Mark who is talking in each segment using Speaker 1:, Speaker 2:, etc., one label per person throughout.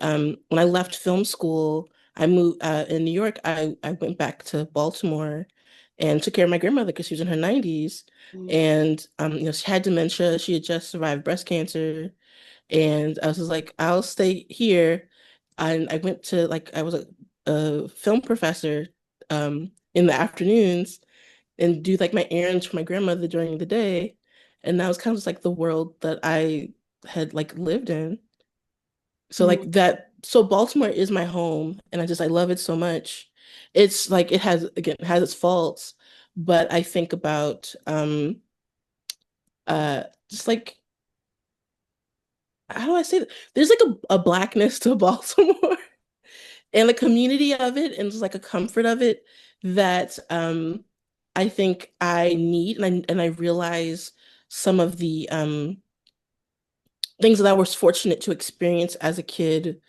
Speaker 1: when I left film school, I moved in New York. I went back to Baltimore and took care of my grandmother because she was in her 90s.
Speaker 2: Mm.
Speaker 1: And she had dementia. She had just survived breast cancer. And I was just like, I'll stay here. And I went to like I was a film professor in the afternoons and do like my errands for my grandmother during the day. And that was kind of just like the world that I had like lived in. So like
Speaker 2: Mm.
Speaker 1: that, so Baltimore is my home and I love it so much. It's like it has again it has its faults, but I think about just like how do I say that? There's like a blackness to Baltimore and the community of it and just like a comfort of it that I think I need and I realize some of the things that I was fortunate to experience as a kid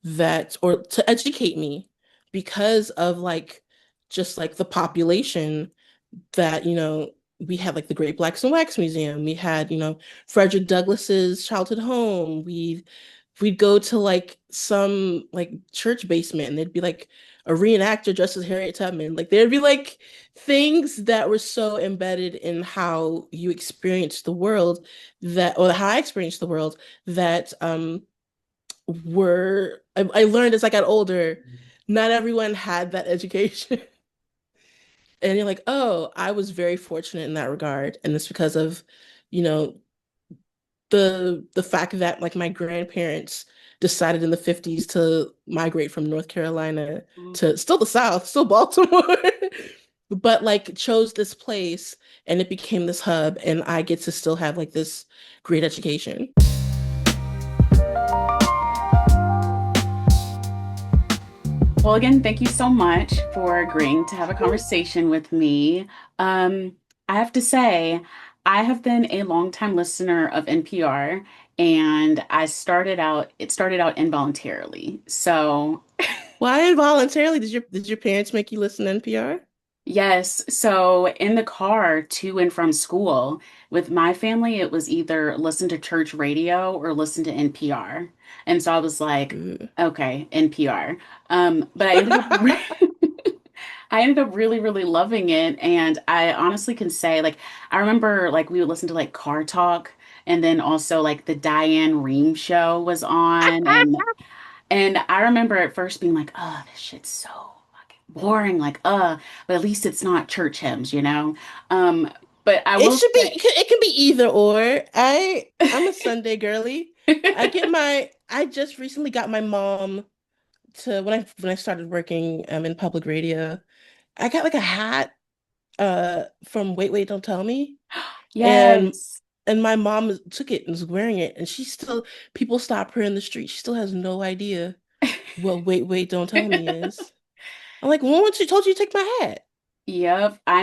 Speaker 1: that or to educate me because of like just like the population that we had like the Great Blacks and Wax Museum. We had Frederick Douglass's childhood home. We'd go to like some like church basement and there'd be like a reenactor dressed as Harriet Tubman. Like there'd be like things that were so embedded in how you experience the world that or how I experienced the world that I learned as I got older, not everyone had that education. And you're like, oh, I was very fortunate in that regard. And it's because of, you know, the fact that like my grandparents decided in the 50s to migrate from North Carolina
Speaker 2: Mm.
Speaker 1: to still the South, still Baltimore, but like chose this place and it became this hub and I get to still have like this great education.
Speaker 2: Well, again, thank you so much for agreeing to have a conversation with me. Um, I have to say, I have been a longtime listener of NPR, and it started out involuntarily. So
Speaker 1: Why involuntarily did your parents make you listen to NPR?
Speaker 2: yes. So in the car to and from school with my family, it was either listen to church radio or listen to NPR. And so I was like,
Speaker 1: Ooh.
Speaker 2: okay, NPR. But I ended up really, really loving it. And I honestly can say, like, I remember like we would listen to like Car Talk and then also like the Diane Rehm show was on. And I remember at first being like, oh, this shit's so fucking boring. Like, but at least it's not church hymns, you know? Um, but I
Speaker 1: It
Speaker 2: will
Speaker 1: should be,
Speaker 2: say,
Speaker 1: it can be either or. I'm a Sunday girly. I just recently got my mom to when I started working in public radio. I got like a hat from Wait Wait Don't Tell Me and
Speaker 2: yes.
Speaker 1: my mom took it and was wearing it and people stop her in the street. She still has no idea what Wait Wait Don't Tell Me is. I'm like, well, what she told you to take my hat?
Speaker 2: Yep, I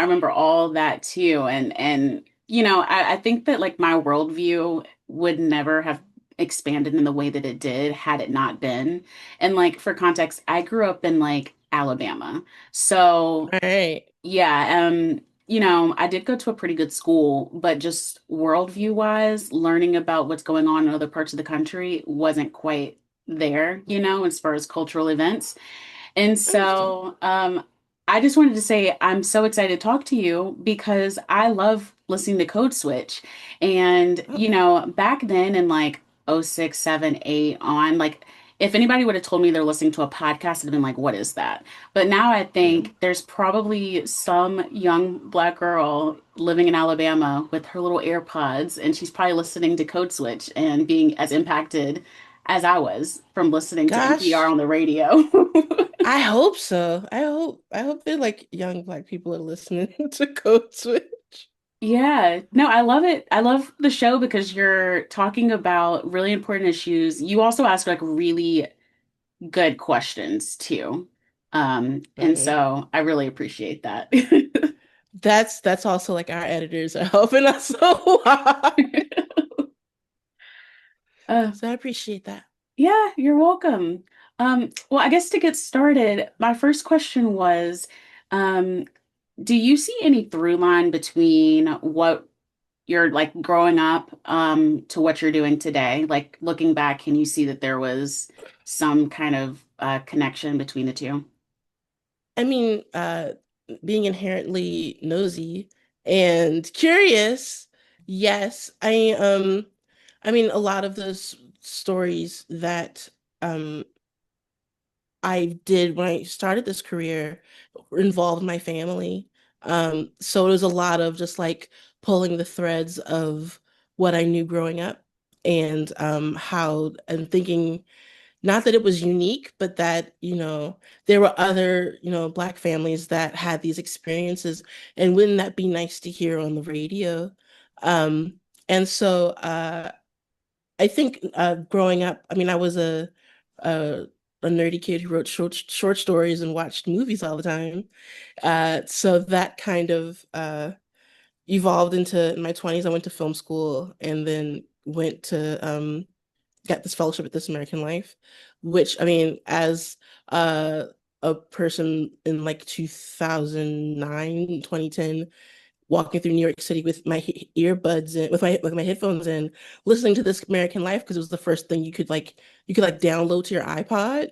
Speaker 2: remember all that too. And you know, I think that like my worldview would never have expanded in the way that it did had it not been. And like for context, I grew up in like Alabama. So
Speaker 1: Right.
Speaker 2: yeah, you know, I did go to a pretty good school, but just worldview wise, learning about what's going on in other parts of the country wasn't quite there, you know, as far as cultural events. And
Speaker 1: Understood.
Speaker 2: so, I just wanted to say I'm so excited to talk to you because I love listening to Code Switch. And,
Speaker 1: Oh,
Speaker 2: you know, back then in like oh 06, 7, 8 on, like if anybody would have told me they're listening to a podcast, I'd have been like, what is that? But now I
Speaker 1: yeah.
Speaker 2: think there's probably some young black girl living in Alabama with her little AirPods, and she's probably listening to Code Switch and being as impacted as I was from listening to NPR
Speaker 1: Gosh,
Speaker 2: on the radio.
Speaker 1: I hope so. I hope they're like young black people are listening to Code Switch.
Speaker 2: Yeah, no, I love it. I love the show because you're talking about really important issues. You also ask like really good questions too. And
Speaker 1: Right.
Speaker 2: so I really appreciate that.
Speaker 1: That's also like our editors are helping us a lot.
Speaker 2: Uh,
Speaker 1: So I appreciate that.
Speaker 2: yeah, you're welcome. Well, I guess to get started, my first question was, um, do you see any through line between what your like growing up to what you're doing today? Like looking back, can you see that there was some kind of connection between the two?
Speaker 1: I mean, being inherently nosy and curious, yes. I mean, a lot of those stories that um I did when I started this career involved my family. So it was a lot of just like pulling the threads of what I knew growing up and how and thinking not that it was unique, but that, there were other, Black families that had these experiences, and wouldn't that be nice to hear on the radio? Um, and so I think growing up, I mean, I was a, a nerdy kid who wrote short stories and watched movies all the time. So that kind of evolved into in my 20s. I went to film school and then went to got this fellowship at This American Life, which I mean, as uh, a person in like 2009, 2010, walking through New York City with my earbuds and with my headphones in, listening to This American Life because it was the first thing you could like download to your iPod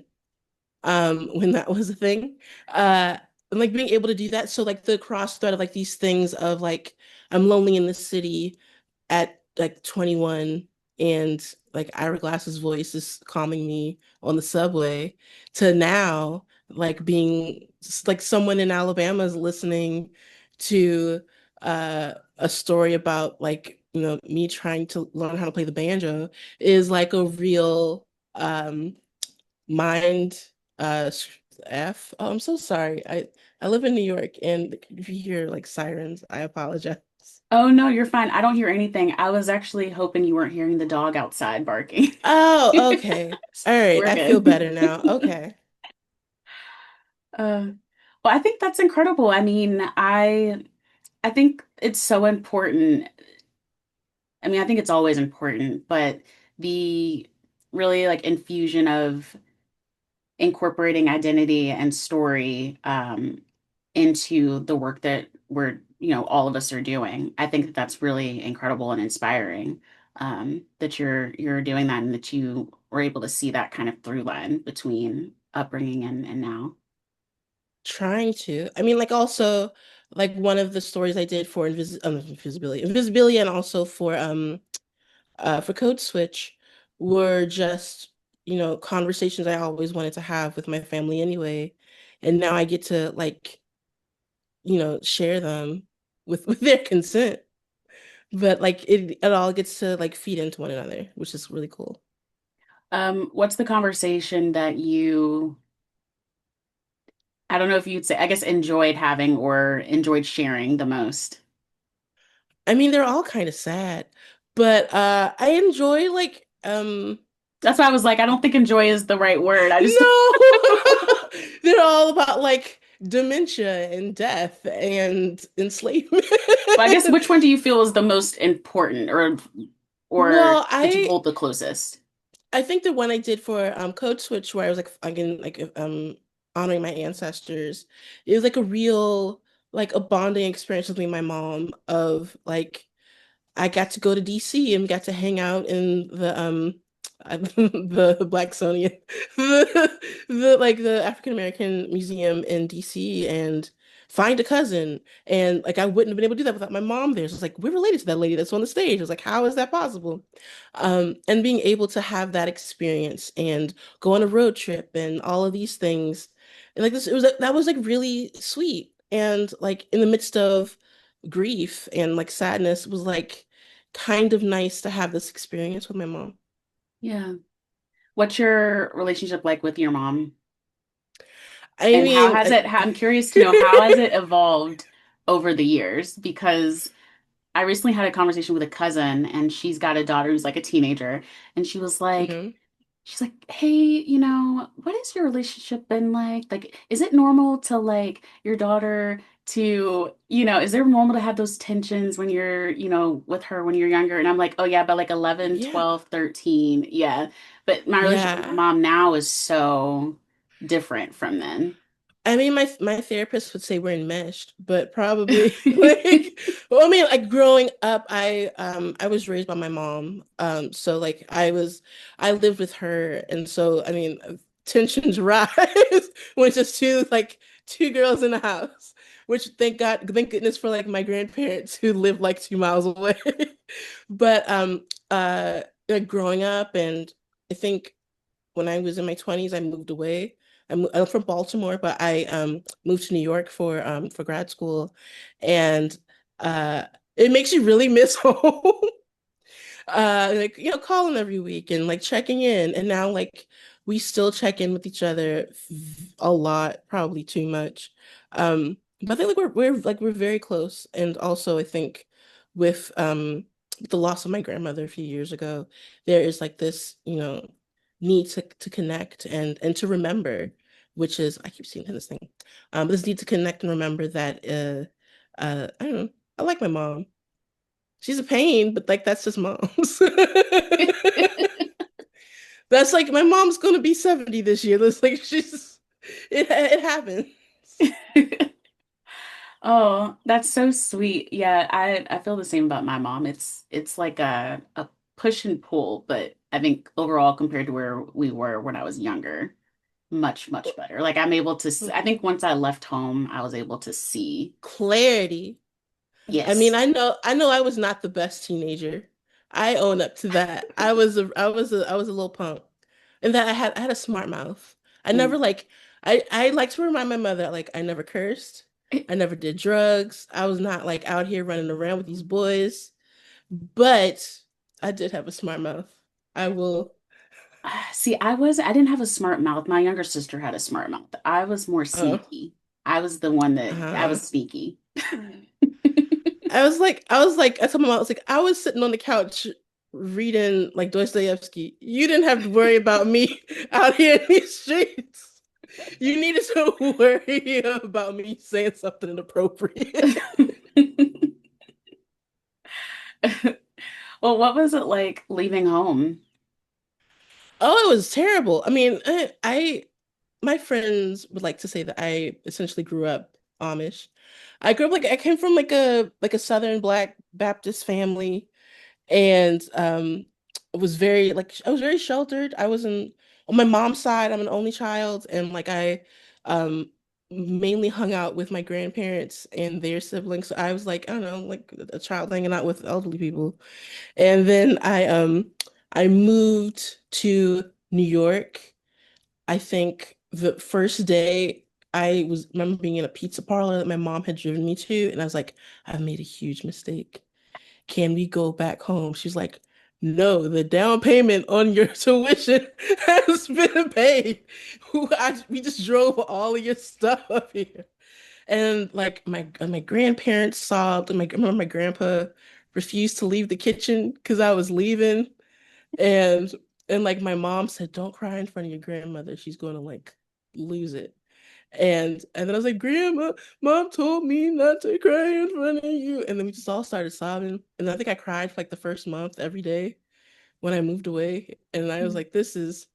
Speaker 1: when that was a thing. And like being able to do that. So like the cross thread of like these things of like I'm lonely in the city at like 21 and like Ira Glass's voice is calming me on the subway to now like being like someone in Alabama is listening to a story about like me trying to learn how to play the banjo is like a real mind F. Oh, I'm so sorry. I live in New York and if you hear like sirens, I apologize.
Speaker 2: Oh no, you're fine. I don't hear anything. I was actually hoping you weren't hearing the dog outside barking.
Speaker 1: Oh, okay. All right.
Speaker 2: We're
Speaker 1: I feel better
Speaker 2: good.
Speaker 1: now. Okay.
Speaker 2: Uh, well, I think that's incredible. I mean, I think it's so important. I mean, I think it's always important, but the really like infusion of incorporating identity and story into the work that all of us are doing. I think that that's really incredible and inspiring that you're doing that and that you were able to see that kind of through line between upbringing and now.
Speaker 1: Trying to. I mean, like also like one of the stories I did for Invisibility and also for Code Switch were just, conversations I always wanted to have with my family anyway. And now I get to like, share them with their consent. But like it all gets to like feed into one another, which is really cool.
Speaker 2: What's the conversation that I don't know if you'd say, I guess, enjoyed having or enjoyed sharing the most?
Speaker 1: I mean, they're all kind of sad, but I enjoy like
Speaker 2: That's why I was like, I don't think enjoy is the right word. I just,
Speaker 1: no. They're all about like dementia and death and enslavement.
Speaker 2: well, I guess which one do you feel is the most important or
Speaker 1: Well,
Speaker 2: that you hold the closest?
Speaker 1: I think the one I did for Code Switch where I was like again like honoring my ancestors, it was like a real like a bonding experience with me and my mom of like I got to go to DC and got to hang out in the the Blacksonian the like the African American Museum in DC and find a cousin and like I wouldn't have been able to do that without my mom there. So it's like we're related to that lady that's on the stage. I was like, how is that possible? And being able to have that experience and go on a road trip and all of these things and like this it was that was like really sweet and like in the midst of grief and like sadness was like kind of nice to have this experience with my mom.
Speaker 2: Yeah. What's your relationship like with your mom?
Speaker 1: I
Speaker 2: And how
Speaker 1: mean,
Speaker 2: has I'm curious to know how has it evolved over the years? Because I recently had a conversation with a cousin and she's got a daughter who's like a teenager. And
Speaker 1: mhm.
Speaker 2: she's like, hey, what has your relationship been like? Like, is it normal to like your daughter to, is there normal to have those tensions when you're, with her when you're younger? And I'm like, oh yeah, but like 11,
Speaker 1: Yeah.
Speaker 2: 12, 13, yeah. But my relationship with my
Speaker 1: Yeah.
Speaker 2: mom now is so different from then.
Speaker 1: I mean, my therapist would say we're enmeshed, but probably like, well, I mean, like growing up, I was raised by my mom, so like I lived with her, and so I mean, tensions rise when just two girls in the house, which thank goodness for like my grandparents who live like 2 miles away, but like growing up, and I think when I was in my 20s, I moved away. I'm from Baltimore, but I moved to New York for grad school, and uh, it makes you really miss home. Like calling every week and like checking in, and now like we still check in with each other a lot, probably too much. But I think like we're very close, and also I think with the loss of my grandmother a few years ago, there is like this need to connect and to remember, which is I keep seeing this thing, this need to connect and remember that I don't know, I like my mom. She's a pain, but like that's just moms. That's like my mom's gonna be 70 this year. That's like it happens.
Speaker 2: Oh, that's so sweet. Yeah, I feel the same about my mom. It's like a push and pull, but I think overall compared to where we were when I was younger, much, much better. Like I'm able to I think once I left home, I was able to see.
Speaker 1: Clarity. I mean,
Speaker 2: Yes.
Speaker 1: I know I was not the best teenager. I own up to that. I was a little punk. And that I had a smart mouth. I
Speaker 2: Mm.
Speaker 1: never like I like to remind my mother like I never cursed. I never did drugs. I was not like out here running around with these boys, but I did have a smart mouth. I will
Speaker 2: See, I didn't have a smart mouth. My younger sister had a smart mouth. I was more
Speaker 1: uh
Speaker 2: sneaky. I was the one that I
Speaker 1: uh
Speaker 2: was sneaky.
Speaker 1: I told my mom, I was like, I was sitting on the couch reading like Dostoevsky. You didn't have to worry about me out here in these streets. You needed to worry about me saying something inappropriate.
Speaker 2: Well, what was it like leaving home?
Speaker 1: Oh, it was terrible. I mean, my friends would like to say that I essentially grew up Amish. I grew up like I came from like a Southern Black Baptist family. And it was very like I was very sheltered. I wasn't on my mom's side, I'm an only child, and like I um mainly hung out with my grandparents and their siblings. So I was like, I don't know, like a child hanging out with elderly people. And then I moved to New York. I think the first day I was remember being in a pizza parlor that my mom had driven me to, and I was like, I've made a huge mistake. Can we go back home? She's like, no, the down payment on your tuition has been paid. We just drove all of your stuff up here. And like my grandparents sobbed, and I remember my grandpa refused to leave the kitchen because I was leaving. And and like my mom said, don't cry in front of your grandmother. She's going to like lose it. And then I was like, Grandma, Mom told me not to cry in front of you. And then we just all started sobbing. And I think I cried for like the first month every day when I moved away. And I was like, this is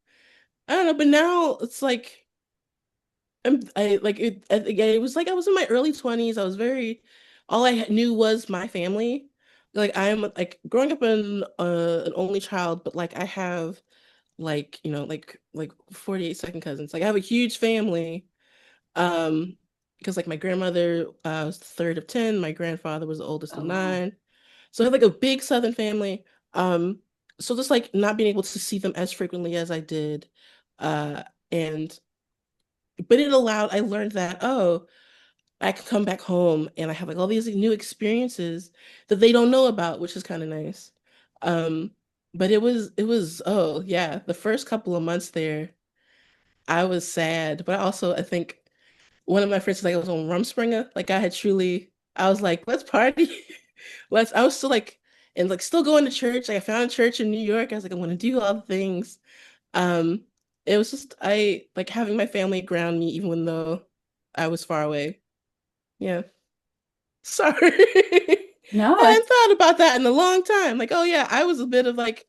Speaker 1: I don't know, but now it's like I like it again, it was like I was in my early 20s. I was very all I knew was my family. Like I'm like growing up in an only child, but like I have like, like 48 second cousins. Like I have a huge family. Because like my grandmother was the third of 10, my grandfather was the oldest
Speaker 2: Oh,
Speaker 1: of
Speaker 2: wow.
Speaker 1: 9. So I have like a big Southern family. So just like not being able to see them as frequently as I did. Uh, and but I learned that, oh, I can come back home and I have like all these new experiences that they don't know about, which is kind of nice. Um, but it was, oh yeah, the first couple of months there, I was sad, but also I think one of my friends was like I was on Rumspringa. Like I was like, let's party. I was still like, and like still going to church. Like I found a church in New York. I was like, I'm gonna do all the things. Um, it was just I like having my family ground me even though I was far away. Yeah. Sorry.
Speaker 2: No,
Speaker 1: I hadn't thought about that in a long time. Like, oh yeah, I was a bit of like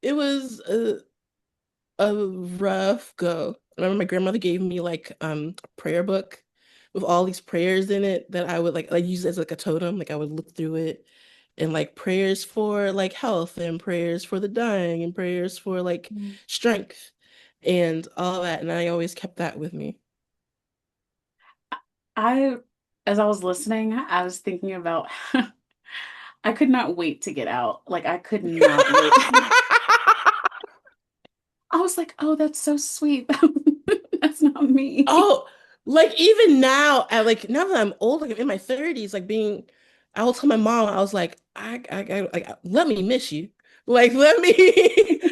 Speaker 1: it was a rough go. I remember my grandmother gave me like a prayer book with all these prayers in it that I would like use as like a totem. Like I would look through it and like prayers for like health and prayers for the dying and prayers for like
Speaker 2: Mm.
Speaker 1: strength and all that. And I always kept that with me.
Speaker 2: I, as I was listening, I was thinking about I could not wait to get out. Like I could not wait. I was like, oh, that's so sweet. That's not me.
Speaker 1: Oh, like even now, now that I'm old, like in my 30s, like being, I will tell my mom, I was like, like, let me miss you. Like, let me,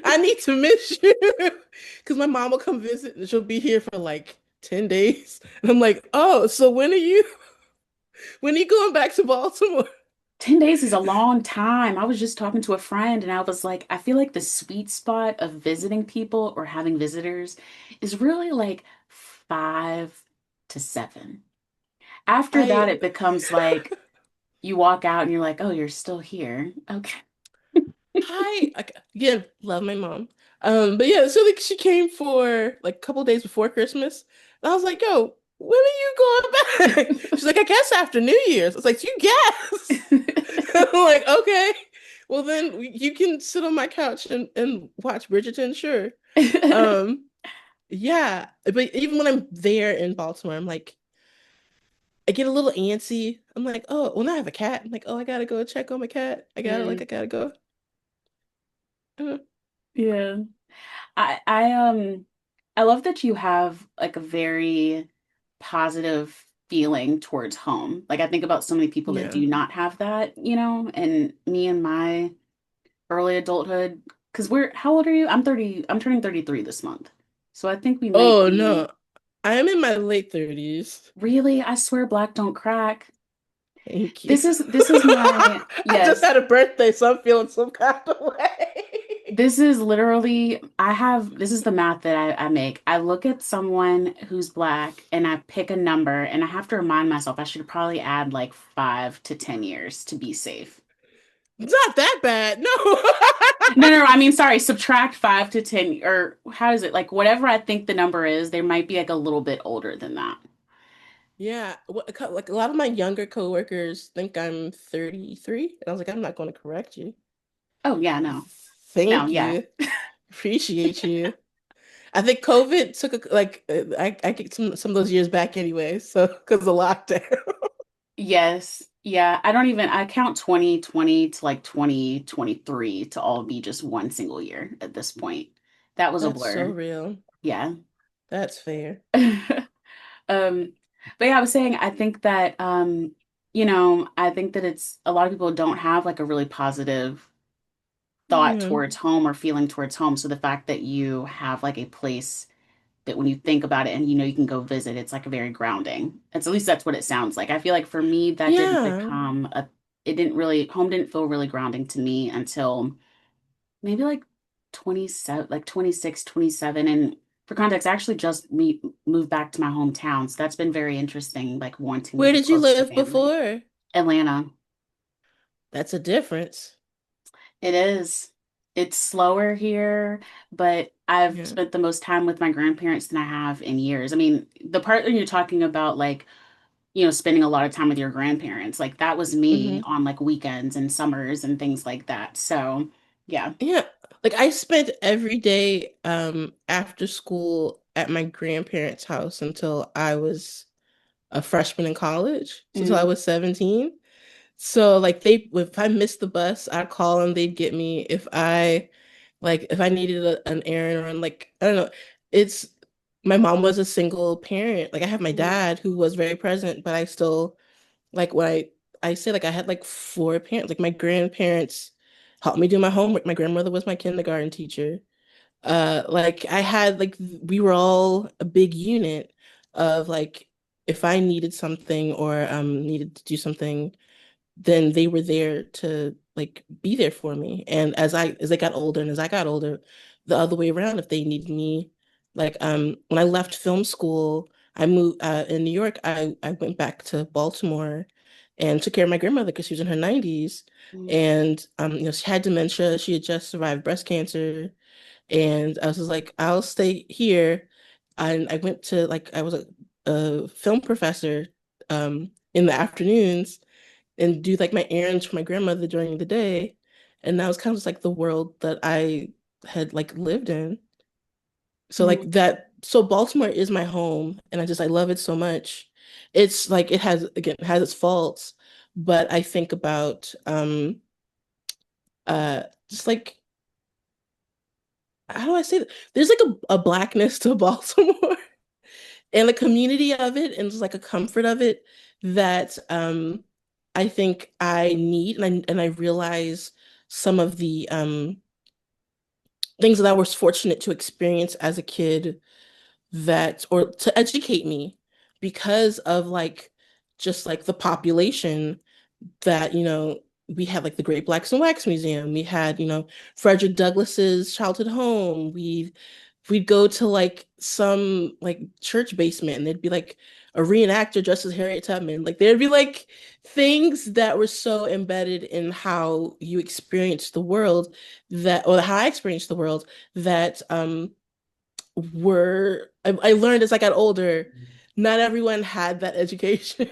Speaker 1: I need to miss you. Because my mom will come visit and she'll be here for like 10 days. And I'm like, oh, so when are you going back to Baltimore?
Speaker 2: 10 days is a long time. I was just talking to a friend and I was like, I feel like the sweet spot of visiting people or having visitors is really like 5 to 7. After that,
Speaker 1: I,
Speaker 2: it becomes like you walk out and you're like, oh, you're still here. Okay.
Speaker 1: again, love my mom. But yeah, so like she came for like a couple days before Christmas. And I was like, yo, when are you going back? She's like, I guess after New Year's. I was like, you guess? I'm like, okay. Well then you can sit on my couch and watch Bridgerton, sure. Um, yeah. But even when I'm there in Baltimore, I'm like, I get a little antsy. I'm like, oh, well now I have a cat. I'm like, oh, I gotta go check on my cat. I
Speaker 2: Mm,
Speaker 1: gotta go. Uh,
Speaker 2: yeah. I I love that you have like a very positive feeling towards home. Like I think about so many people that
Speaker 1: yeah.
Speaker 2: do not have that, and me and my early adulthood, because we're, how old are you? I'm 30, I'm turning 33 this month. So I think we might
Speaker 1: Oh no,
Speaker 2: be,
Speaker 1: I am in my late 30s.
Speaker 2: really, I swear black don't crack.
Speaker 1: Thank you.
Speaker 2: This is my,
Speaker 1: I just
Speaker 2: yes,
Speaker 1: had a birthday, so I'm feeling some kind of way.
Speaker 2: this is literally, this is the math that I make. I look at someone who's black and I pick a number and I have to remind myself I should probably add like 5 to 10 years to be safe.
Speaker 1: It's not that bad. No.
Speaker 2: No, no, no, I mean, sorry, subtract 5 to 10, or how is it? Like, whatever I think the number is, they might be like a little bit older than that.
Speaker 1: Yeah, like a lot of my younger coworkers think I'm 33, and I was like, I'm not going to correct you.
Speaker 2: Oh, yeah, no. No,
Speaker 1: Thank
Speaker 2: yeah.
Speaker 1: you. Appreciate you. I think COVID took I get some of those years back anyway, so because of lockdown.
Speaker 2: Yes. Yeah. I count 2020 to like 2023 to all be just one single year at this point. That was a
Speaker 1: That's so
Speaker 2: blur.
Speaker 1: real.
Speaker 2: Yeah.
Speaker 1: That's fair.
Speaker 2: Um, but yeah, I was saying, I think that, I think that it's a lot of people don't have like a really positive thought
Speaker 1: Yeah.
Speaker 2: towards home or feeling towards home. So the fact that you have like a place that when you think about it and you can go visit, it's like a very grounding. It's, at least that's what it sounds like. I feel like for me, that didn't
Speaker 1: Yeah.
Speaker 2: become a, it didn't really, home didn't feel really grounding to me until maybe like 27, like 26, 27. And for context, I actually just moved back to my hometown. So that's been very interesting, like wanting to
Speaker 1: Where
Speaker 2: be
Speaker 1: did you
Speaker 2: close to
Speaker 1: live
Speaker 2: family.
Speaker 1: before?
Speaker 2: Atlanta.
Speaker 1: That's a difference.
Speaker 2: It is. It's slower here, but I've
Speaker 1: Yeah.
Speaker 2: spent the most time with my grandparents than I have in years. I mean, the part that you're talking about, like, spending a lot of time with your grandparents, like that was me
Speaker 1: Hmm.
Speaker 2: on like weekends and summers and things like that. So, yeah.
Speaker 1: Yeah. Like I spent every day after school at my grandparents' house until I was a freshman in college, so until I
Speaker 2: Mm,
Speaker 1: was 17. So like if I missed the bus, I'd call them, they'd get me. If I needed an errand or like I don't know, it's my mom was a single parent. Like I have my
Speaker 2: mm,
Speaker 1: dad who was very present, but I still like when I say like I had like four parents. Like my grandparents helped me do my homework. My grandmother was my kindergarten teacher. Like I had like we were all a big unit of like if I needed something or needed to do something, then they were there to like be there for me. And as I got older and as I got older, the other way around, if they needed me, like when I left film school, I moved in New York, I went back to Baltimore and took care of my grandmother because she was in her 90s.
Speaker 2: mm.
Speaker 1: And she had dementia, she had just survived breast cancer. And I was just like, I'll stay here And I went to like I was a film professor in the afternoons and do like my errands for my grandmother during the day. And that was kind of just like the world that I had like lived in. So like
Speaker 2: Mhm.
Speaker 1: that, so Baltimore is my home and I love it so much. It's like it has again it has its faults, but I think about just like how do I say that? There's like a blackness to Baltimore and the community of it and just like a comfort of it that I think I need and I realize some of the things that I was fortunate to experience as a kid that or to educate me because of like just like the population that we had like the Great Blacks and Wax Museum. We had Frederick Douglass's childhood home. We'd go to like some like church basement and there'd be like a reenactor dressed as Harriet Tubman. Like there'd be like things that were so embedded in how you experience the world that or how I experienced the world that I learned as I got older, not everyone had that education.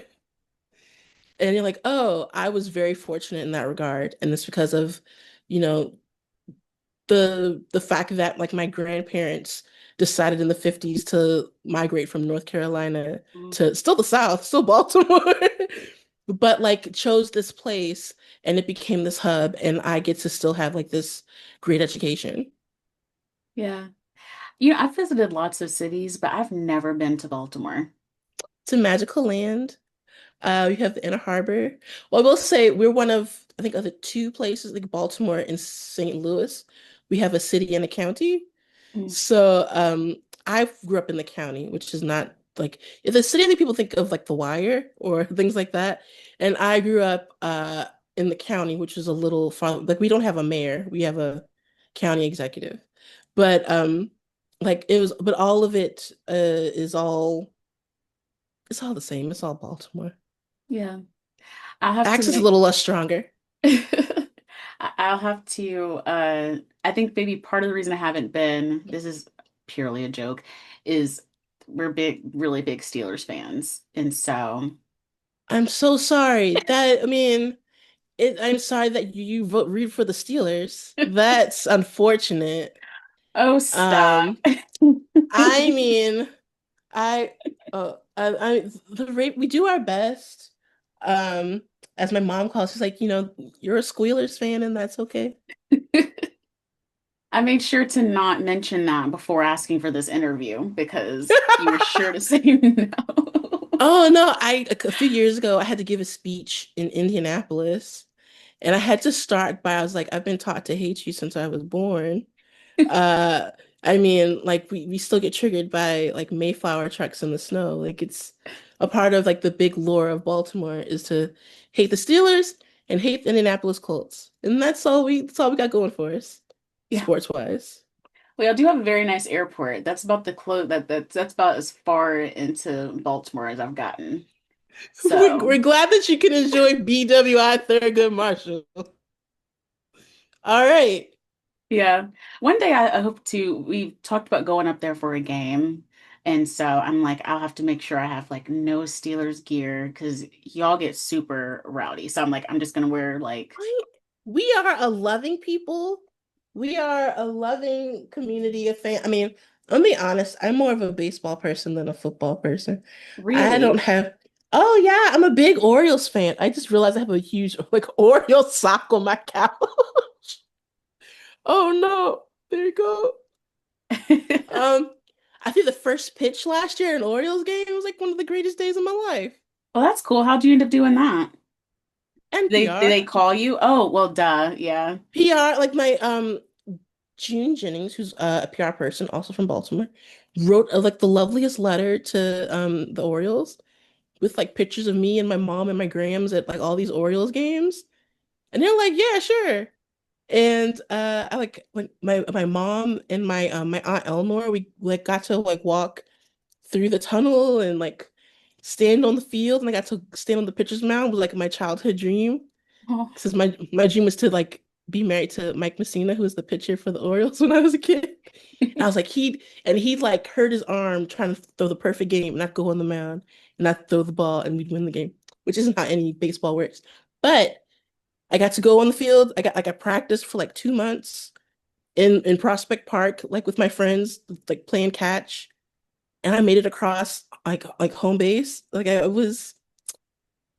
Speaker 1: And you're like, oh, I was very fortunate in that regard. And it's because of, you know, the fact that like my grandparents decided in the 50s to migrate from North Carolina to still the South, still Baltimore, but like chose this place and it became this hub and I get to still have like this great education.
Speaker 2: Yeah. I've visited lots of cities, but I've never been to Baltimore.
Speaker 1: It's a magical land. We have the Inner Harbor. Well, I will say we're one of, I think, of the two places like Baltimore and St. Louis. We have a city and a county.
Speaker 2: Mm.
Speaker 1: So I grew up in the county, which is not like the city. I think people think of like The Wire or things like that. And I grew up in the county, which is a little far. Like we don't have a mayor, we have a county executive. But like it was, but all of it is all it's all the same. It's all Baltimore.
Speaker 2: Yeah. I'll have to
Speaker 1: Accent's a
Speaker 2: make
Speaker 1: little less stronger.
Speaker 2: I'll have to I think maybe part of the reason I haven't been, this is purely a joke, is we're really big Steelers fans. And so,
Speaker 1: I'm so sorry. I'm sorry that you vote root for the Steelers. That's unfortunate.
Speaker 2: oh, stop.
Speaker 1: Um, I mean, I, the rate we do our best. As my mom calls, she's like, you're a Squealers fan, and that's okay.
Speaker 2: I made sure to not mention that before asking for this interview because you were sure to say no.
Speaker 1: Oh no, a few years ago I had to give a speech in Indianapolis, and I had to start by I was like, I've been taught to hate you since I was born. Uh, I mean, like we still get triggered by like Mayflower trucks in the snow. Like it's a part of like the big lore of Baltimore is to hate the Steelers and hate the Indianapolis Colts. And that's all we got going for us,
Speaker 2: Yeah.
Speaker 1: sports wise.
Speaker 2: We all do have a very nice airport. That's about the that's about as far into Baltimore as I've gotten.
Speaker 1: We're
Speaker 2: So,
Speaker 1: glad that you can enjoy BWI Thurgood Marshall. All right.
Speaker 2: yeah. One day I hope to, we talked about going up there for a game. And so I'm like, I'll have to make sure I have like no Steelers gear because y'all get super rowdy. So I'm like, I'm just gonna wear like,
Speaker 1: Right? We are a loving people. We are a loving community of fans. I mean, I'll be honest, I'm more of a baseball person than a football person. I don't
Speaker 2: really?
Speaker 1: have, oh yeah, I'm a big Orioles fan. I just realized I have a huge like Orioles sock on my couch. Oh no, there you go. Um, I think the first pitch last year in Orioles game was like one of the greatest days of my life.
Speaker 2: Well, that's cool. How'd you end up doing that? Did
Speaker 1: NPR,
Speaker 2: they call you? Oh, well, duh. Yeah.
Speaker 1: PR, like my June Jennings, who's a PR person, also from Baltimore, wrote like the loveliest letter to the Orioles with like pictures of me and my mom and my grams at like all these Orioles games. And they're like, yeah, sure. And I like my mom and my aunt Eleanor, we like got to like walk through the tunnel and like stand on the field and I got to stand on the pitcher's mound was like my childhood dream.
Speaker 2: Oh,
Speaker 1: Because my dream was to like be married to Mike Messina, who was the pitcher for the Orioles when I was a kid. And I was like, he'd like hurt his arm trying to throw the perfect game, not go on the mound and not throw the ball, and we'd win the game, which isn't how any baseball works. But I got to go on the field. I practiced for like 2 months in Prospect Park, like with my friends, like playing catch, and I made it across like home base. Like I was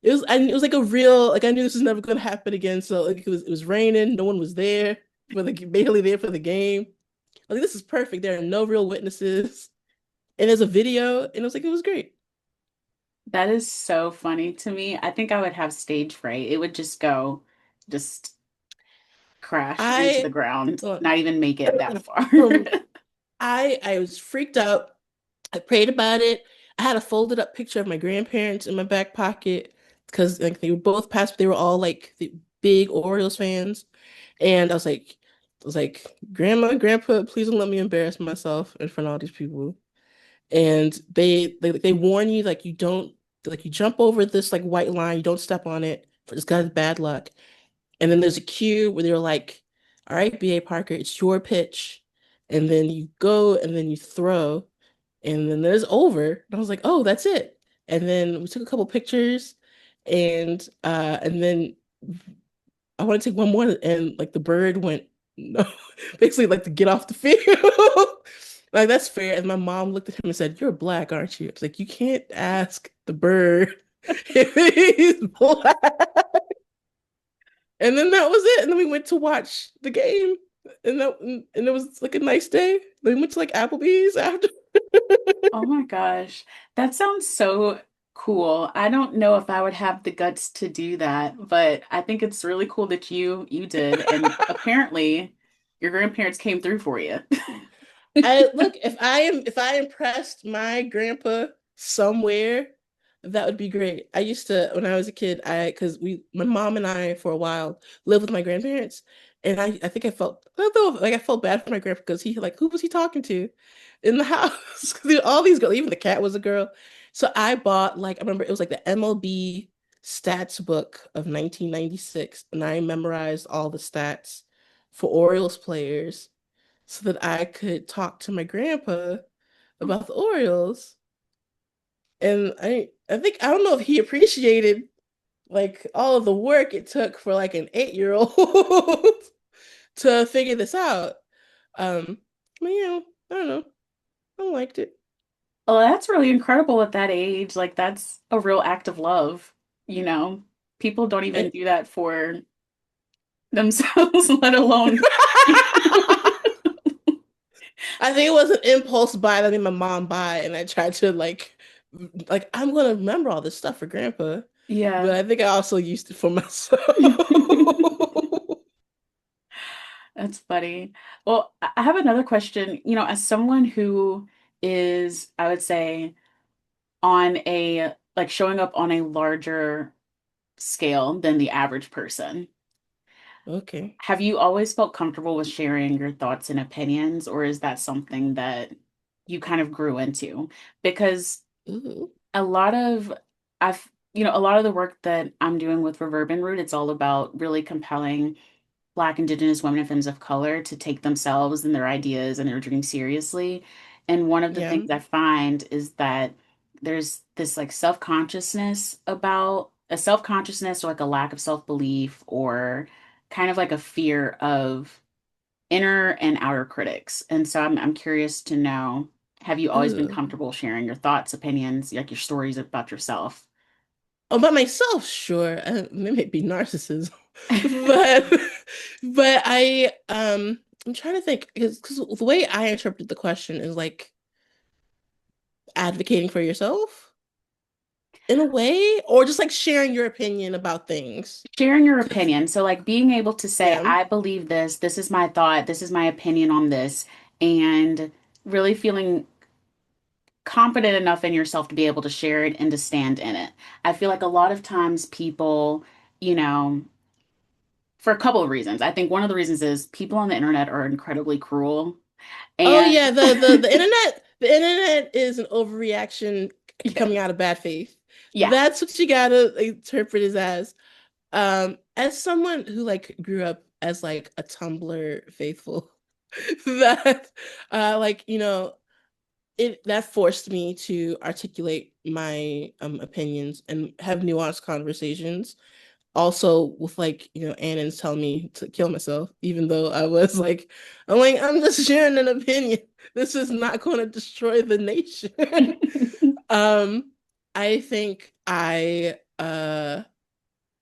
Speaker 1: it was like a real like I knew this was never going to happen again. So like it was raining, no one was there for the barely there for the game. Like this is perfect. There are no real witnesses, and there's a video, and it was like it was great.
Speaker 2: That is so funny to me. I think I would have stage fright. It would just go, just crash into
Speaker 1: I
Speaker 2: the ground,
Speaker 1: uh,
Speaker 2: not even make it that far.
Speaker 1: from I was freaked out. I prayed about it. I had a folded up picture of my grandparents in my back pocket because like they were both past, they were all like the big Orioles fans. And I was like, Grandma, Grandpa, please don't let me embarrass myself in front of all these people. And they warn you like you don't like you jump over this like white line, you don't step on it for this guy's bad luck. And then there's a cue where they're like, all right, B.A. Parker, it's your pitch. And then you go and then you throw. And then there's over. And I was like, oh, that's it. And then we took a couple pictures and then I want to take one more and like the bird went no basically like to get off the field. Like that's fair. And my mom looked at him and said, you're black, aren't you? It's like you can't ask the bird if he's black. And then that was it. And then we went to watch the game. And it was like a nice day. Then we went to like Applebee's after.
Speaker 2: Oh my gosh. That sounds so cool. I don't know if I would have the guts to do that, but I think it's really cool that you did. And apparently your grandparents came through for you.
Speaker 1: I look, if I impressed my grandpa somewhere, that would be great. I used to when I was a kid, I because we my mom and I for a while lived with my grandparents, and I think I felt like I felt bad for my grandpa because he like who was he talking to in the house? 'Cause all these girls, even the cat was a girl. So I bought like I remember it was like the MLB stats book of 1996, and I memorized all the stats for Orioles players so that I could talk to my grandpa about the Orioles. And I think I don't know if he appreciated like all of the work it took for like an 8-year-old to figure this out. But I don't know. I liked it.
Speaker 2: Oh, that's really incredible at that age. Like that's a real act of love, you know. People don't even
Speaker 1: And
Speaker 2: do that for themselves, let alone
Speaker 1: I think it was an impulse buy that made my mom buy, and I tried to like I'm gonna remember all this stuff for grandpa. But
Speaker 2: yeah.
Speaker 1: I think I also used it for myself.
Speaker 2: That's funny. Well, I have another question. You know, as someone who is, I would say, on a like showing up on a larger scale than the average person,
Speaker 1: Okay.
Speaker 2: have you always felt comfortable with sharing your thoughts and opinions, or is that something that you kind of grew into? Because
Speaker 1: Ooh.
Speaker 2: a lot of a lot of the work that I'm doing with Reverb and Root, it's all about really compelling Black, Indigenous women and femmes of color to take themselves and their ideas and their dreams seriously. And one of the
Speaker 1: Yeah.
Speaker 2: things I find is that there's this like self-consciousness about a self-consciousness or like a lack of self-belief or kind of like a fear of inner and outer critics. And so I'm curious to know, have you always been
Speaker 1: Ooh.
Speaker 2: comfortable sharing your thoughts, opinions, like your stories about yourself?
Speaker 1: Oh, by myself, sure. It may be narcissism, but I'm trying to think because the way I interpret the question is like advocating for yourself in a way, or just like sharing your opinion about things.
Speaker 2: Sharing your
Speaker 1: 'Cause
Speaker 2: opinion. So, like being able to say,
Speaker 1: yeah,
Speaker 2: I believe this, this is my thought, this is my opinion on this, and really feeling confident enough in yourself to be able to share it and to stand in it. I feel like a lot of times people, you know, for a couple of reasons. I think one of the reasons is people on the internet are incredibly cruel.
Speaker 1: oh
Speaker 2: And
Speaker 1: yeah, the internet is an overreaction
Speaker 2: yeah,
Speaker 1: coming out of bad faith.
Speaker 2: yeah,
Speaker 1: That's what you gotta interpret it as. As someone who like grew up as like a Tumblr faithful that like, it that forced me to articulate my opinions and have nuanced conversations. Also with like, Annans telling me to kill myself, even though I'm like, I'm just sharing an opinion. This is not going to destroy the nation. um, I think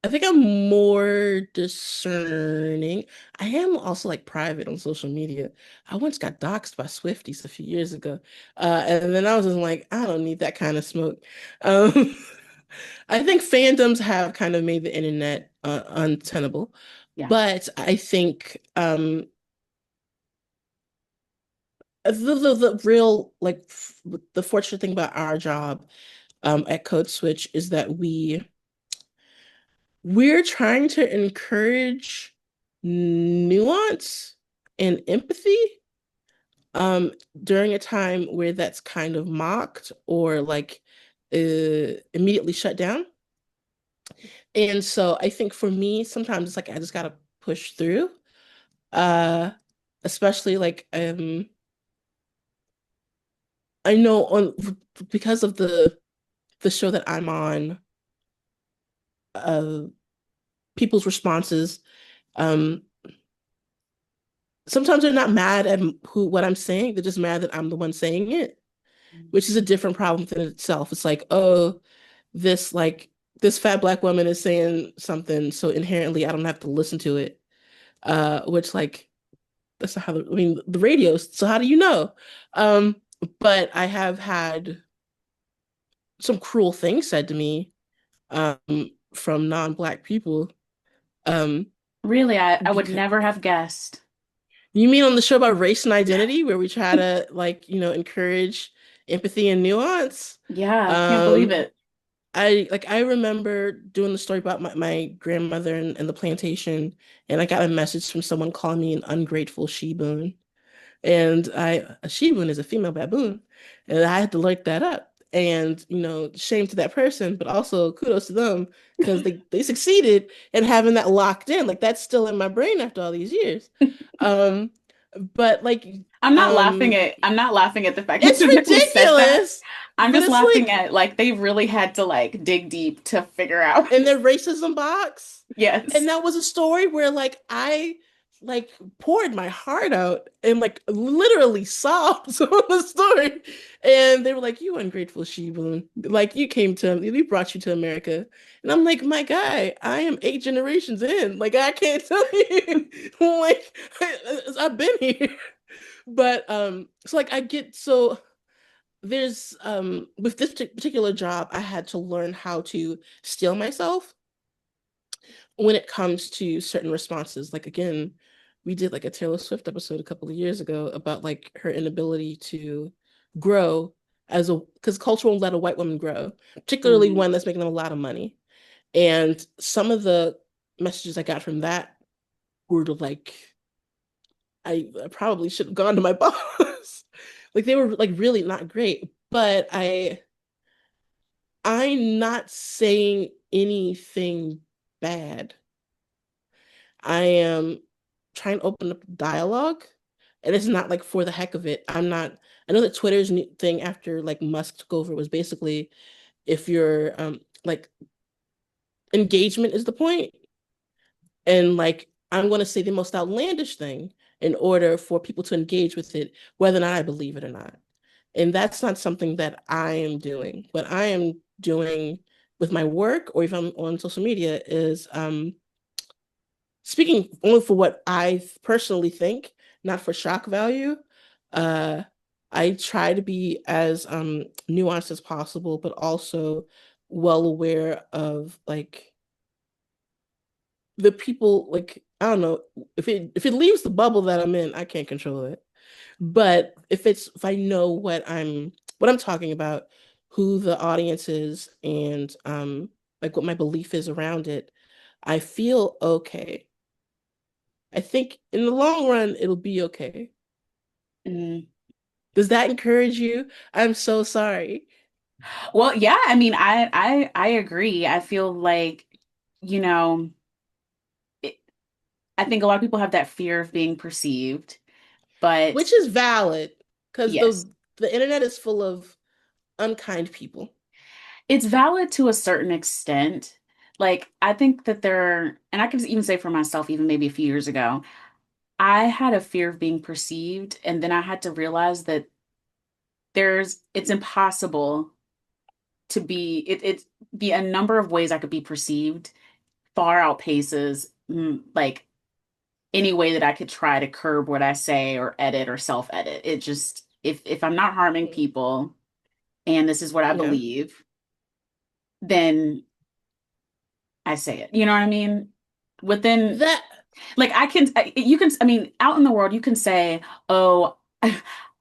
Speaker 1: I think I'm more discerning. I am also like private on social media. I once got doxxed by Swifties a few years ago. And then I was just like, I don't need that kind of smoke. Um, I think fandoms have kind of made the internet untenable.
Speaker 2: Yeah.
Speaker 1: But I think the real the fortunate thing about our job at Code Switch is that we're trying to encourage nuance and empathy um during a time where that's kind of mocked or like immediately shut down. And so I think for me sometimes it's like I just gotta push through. Uh Especially like I know on because of the show that I'm on, uh people's responses um sometimes they're not mad at what I'm saying. They're just mad that I'm the one saying it, which is a different problem within itself. It's like, oh, this like this fat black woman is saying something, so inherently I don't have to listen to it. Which like that's not how I mean the radio. So how do you know? Um, but I have had some cruel things said to me from non-black people. Um,
Speaker 2: Really, I would
Speaker 1: because
Speaker 2: never have guessed.
Speaker 1: You mean on the show about race and identity, where we try to like, encourage empathy and nuance?
Speaker 2: Yeah, I can't believe
Speaker 1: Um,
Speaker 2: it.
Speaker 1: I remember doing the story about my grandmother and the plantation, and I got a message from someone calling me an ungrateful she-boon. And a she-boon is a female baboon, and I had to look that up. And shame to that person, but also kudos to them because they succeeded in having that locked in. Like that's still in my brain after all these years. Um, but like, um,
Speaker 2: I'm not laughing at the fact that
Speaker 1: it's
Speaker 2: you never said that.
Speaker 1: ridiculous.
Speaker 2: I'm
Speaker 1: But
Speaker 2: just
Speaker 1: it's
Speaker 2: laughing
Speaker 1: like
Speaker 2: at like they really had to like dig deep to figure out.
Speaker 1: in their racism box.
Speaker 2: Yes.
Speaker 1: And that was a story where like I like poured my heart out and like literally sobbed on the story. And they were like, "You ungrateful she-boon. Like we brought you to America." And I'm like, "My guy, I am 8 generations in. Like I can't tell you. Like I've been here." But so like I get so there's with this particular job, I had to learn how to steel myself when it comes to certain responses. Like again, we did like a Taylor Swift episode a couple of years ago about like her inability to grow as a because culture won't let a white woman grow, particularly
Speaker 2: Mm.
Speaker 1: one that's making them a lot of money. And some of the messages I got from that were like, I probably should have gone to my boss. Like they were like really not great. But I'm not saying anything bad. I am trying to open up dialogue, and it's not like for the heck of it. I'm not. I know that Twitter's new thing after like Musk took over was basically if your like engagement is the point, and like I'm going to say the most outlandish thing in order for people to engage with it, whether or not I believe it or not. And that's not something that I am doing. What I am doing with my work or if I'm on social media is speaking only for what I personally think, not for shock value. Uh, I try to be as nuanced as possible, but also well aware of like the people. Like I don't know if it leaves the bubble that I'm in, I can't control it. But if I know what I'm talking about, who the audience is, and like what my belief is around it, I feel okay. I think in the long run, it'll be okay.
Speaker 2: Mm.
Speaker 1: Does that encourage you? I'm so sorry.
Speaker 2: Well, yeah, I mean, I agree. I feel like, you know, I think a lot of people have that fear of being perceived, but
Speaker 1: Which is valid because
Speaker 2: yes,
Speaker 1: the internet is full of unkind people.
Speaker 2: it's valid to a certain extent. Like, I think that and I can even say for myself, even maybe a few years ago, I had a fear of being perceived, and then I had to realize that it's impossible to it be a number of ways I could be perceived far outpaces like any way that I could try to curb what I say or edit or self-edit. It just if I'm not harming people and this is what I
Speaker 1: Yeah.
Speaker 2: believe, then I say it. You know what I mean? Within
Speaker 1: That
Speaker 2: like you can I mean out in the world you can say, "Oh,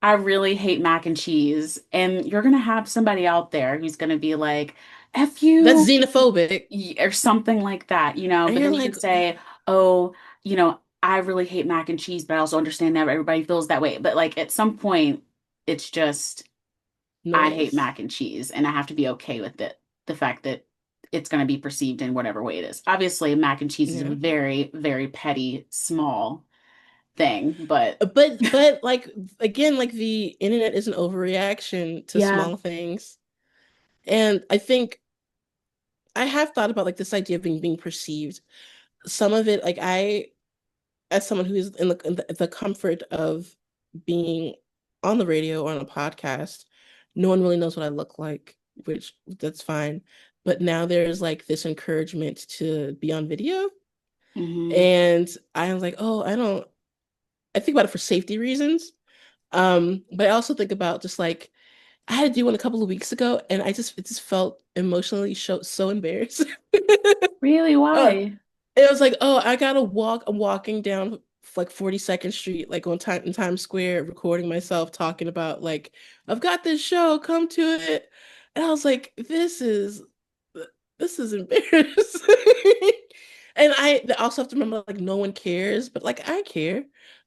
Speaker 2: I really hate mac and cheese." And you're going to have somebody out there who's going to be like, "F
Speaker 1: that's
Speaker 2: you,"
Speaker 1: xenophobic.
Speaker 2: or something like that,
Speaker 1: And
Speaker 2: but
Speaker 1: you're
Speaker 2: then you can
Speaker 1: like,
Speaker 2: say, "Oh, I really hate mac and cheese, but I also understand that everybody feels that way." But like at some point it's just I hate
Speaker 1: noise.
Speaker 2: mac and cheese and I have to be okay with it. The fact that it's going to be perceived in whatever way it is. Obviously, mac and cheese is a
Speaker 1: Yeah.
Speaker 2: very, very petty, small thing, but
Speaker 1: But like again, like the internet is an overreaction to
Speaker 2: yeah.
Speaker 1: small things. And I think I have thought about like this idea of being perceived. Some of it, like as someone who is in the comfort of being on the radio or on a podcast, no one really knows what I look like, which that's fine. But now there's like this encouragement to be on video.
Speaker 2: Hmm.
Speaker 1: And I was like, oh, I think about it for safety reasons. But I also think about just like I had to do one a couple of weeks ago, and it just felt emotionally so embarrassed.
Speaker 2: Really?
Speaker 1: Uh,
Speaker 2: Why?
Speaker 1: it was like, oh, I gotta walk. I'm walking down like 42nd Street, like on time in Times Square, recording myself talking about like I've got this show, come to it. And I was like, this is embarrassing. And I also have to remember like no one cares, but like I care.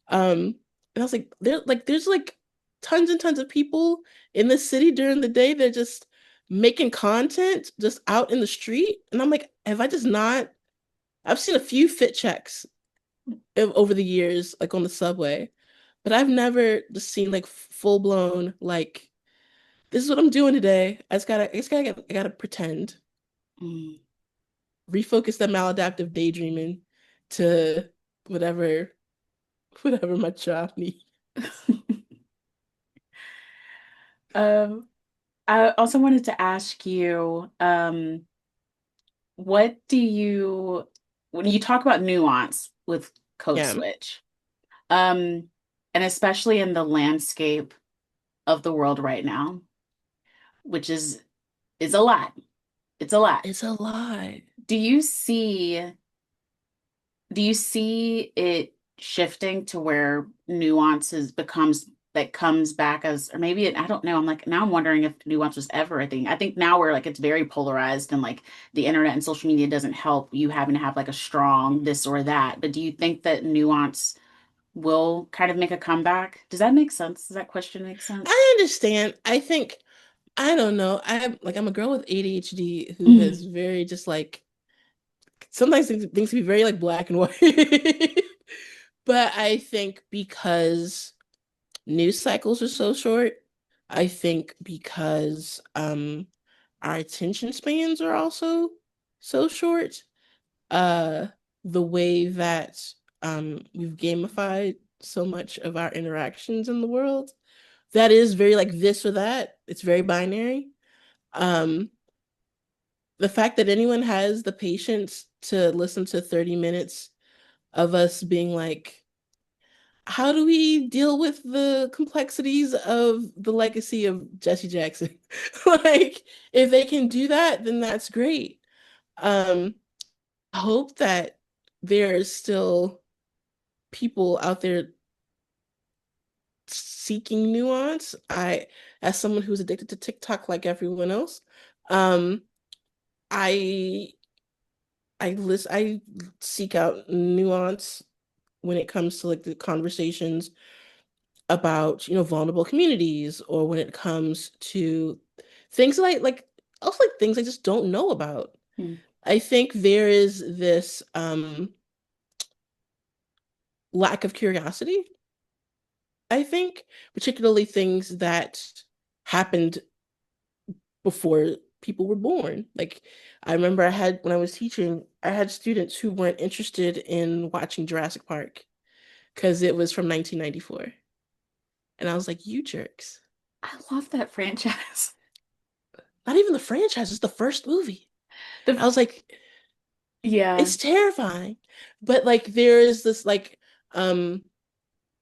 Speaker 1: And I was like, there's like tons and tons of people in the city during the day. They're just making content just out in the street. And I'm like, have I just not I've seen a few fit checks over the years, like on the subway, but I've never just seen like full blown like this is what I'm doing today. I gotta pretend,
Speaker 2: Mm.
Speaker 1: refocus that maladaptive daydreaming to whatever whatever my job needs.
Speaker 2: Um, I also wanted to ask you, what do you, when you talk about nuance with Code
Speaker 1: Yeah,
Speaker 2: Switch, um, and especially in the landscape of the world right now, which is a lot. It's a lot.
Speaker 1: it's a lot.
Speaker 2: Do you see do you see it shifting to where nuances becomes that comes back as or maybe I don't know. I'm like now I'm wondering if nuance was ever a thing. I think now we're like it's very polarized and like the internet and social media doesn't help you having to have like a strong this or that. But do you think that nuance will kind of make a comeback? Does that make sense? Does that question make sense?
Speaker 1: I understand. I think I don't know. I'm a girl with ADHD who has
Speaker 2: Mm,
Speaker 1: very just like sometimes things can be very like black and white. But I think because news cycles are so short, I think because our attention spans are also so short, uh the way that we've gamified so much of our interactions in the world, that is very like this or that. It's very binary. Um the fact that anyone has the patience to listen to 30 minutes of us being like, how do we deal with the complexities of the legacy of Jesse Jackson? Like, if they can do that, then that's great. Um, I hope that there's still people out there seeking nuance. As someone who's addicted to TikTok like everyone else, um, I I seek out nuance when it comes to like the conversations about, vulnerable communities, or when it comes to things like also like things I just don't know about.
Speaker 2: mm,
Speaker 1: I think there is this lack of curiosity, I think, particularly things that happened before people were born. Like I remember when I was teaching, I had students who weren't interested in watching Jurassic Park because it was from 1994. And I was like, you jerks.
Speaker 2: I love that franchise.
Speaker 1: Not even the franchise, it's the first movie. I
Speaker 2: The
Speaker 1: was like,
Speaker 2: yeah.
Speaker 1: it's terrifying. But like there is this like um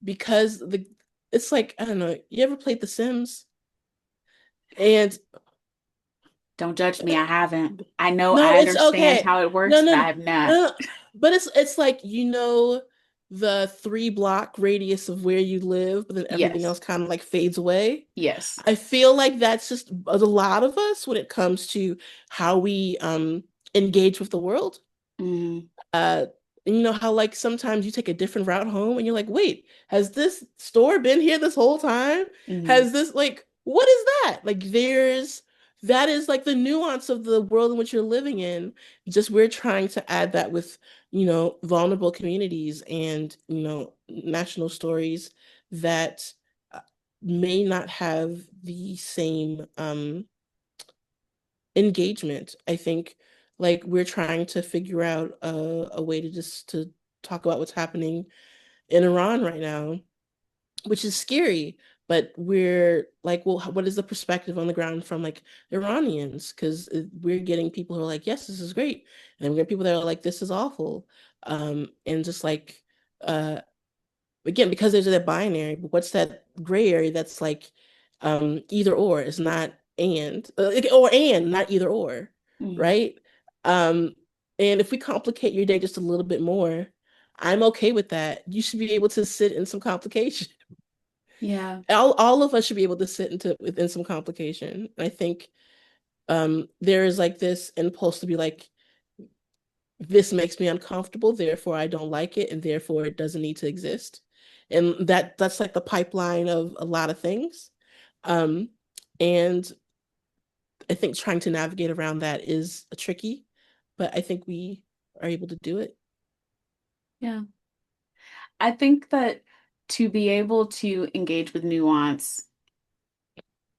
Speaker 1: because the it's like, I don't know, you ever played The Sims? And
Speaker 2: Don't judge me. I haven't. I know
Speaker 1: no,
Speaker 2: I
Speaker 1: it's
Speaker 2: understand
Speaker 1: okay.
Speaker 2: how it
Speaker 1: No,
Speaker 2: works,
Speaker 1: no,
Speaker 2: but I
Speaker 1: no,
Speaker 2: have not.
Speaker 1: no. But it's like the 3 block radius of where you live, but then everything
Speaker 2: Yes.
Speaker 1: else kind of like fades away.
Speaker 2: Yes.
Speaker 1: I feel like that's just a lot of us when it comes to how we engage with the world.
Speaker 2: Mm,
Speaker 1: Uh, and you know how like sometimes you take a different route home and you're like, wait, has this store been here this whole time?
Speaker 2: mm,
Speaker 1: Has this like what is that? Like that is like the nuance of the world in which you're living in. Just we're trying to add that with, vulnerable communities and, national stories that may not have the same engagement. I think like we're trying to figure out a way to just to talk about what's happening in Iran right now, which is scary. But we're like, well, what is the perspective on the ground from like Iranians? Because we're getting people who are like, yes, this is great, and then we get people that are like, this is awful, and just like uh again, because there's that binary, but what's that gray area that's like either or? It's not or and not either or,
Speaker 2: mm.
Speaker 1: right? Um and if we complicate your day just a little bit more, I'm okay with that. You should be able to sit in some complication.
Speaker 2: Yeah.
Speaker 1: All of us should be able to sit into within some complication. I think there is like this impulse to be like, this makes me uncomfortable, therefore I don't like it, and therefore it doesn't need to exist. And that's like the pipeline of a lot of things. Um, and I think trying to navigate around that is tricky, but I think we are able to do it.
Speaker 2: Yeah. I think that to be able to engage with nuance,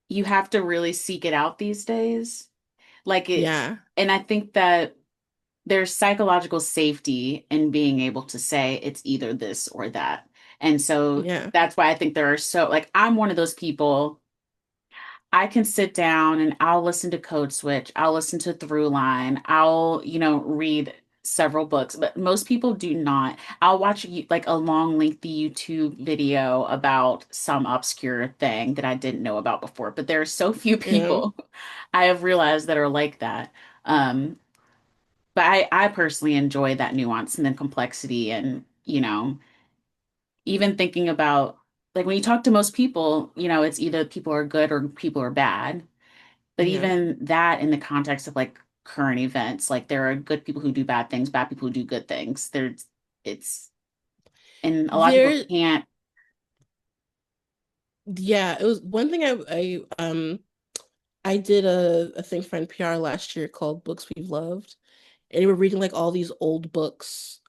Speaker 2: you have to really seek it out these days. Like it,
Speaker 1: Yeah,
Speaker 2: and I think that there's psychological safety in being able to say it's either this or that. And so
Speaker 1: yeah,
Speaker 2: that's why I think there are so, like, I'm one of those people. I can sit down and I'll listen to Code Switch, I'll listen to Throughline, I'll, read several books, but most people do not. I'll watch like a long, lengthy YouTube video about some obscure thing that I didn't know about before, but there are so few
Speaker 1: yeah.
Speaker 2: people I have realized that are like that. Um, but I personally enjoy that nuance and the complexity and, even thinking about like when you talk to most people, it's either people are good or people are bad. But
Speaker 1: Yeah.
Speaker 2: even that in the context of like current events, like there are good people who do bad things, bad people who do good things. It's, and a lot of people
Speaker 1: There,
Speaker 2: can't.
Speaker 1: yeah, it was one thing I did a thing for NPR last year called Books We've Loved. And we're reading like all these old books.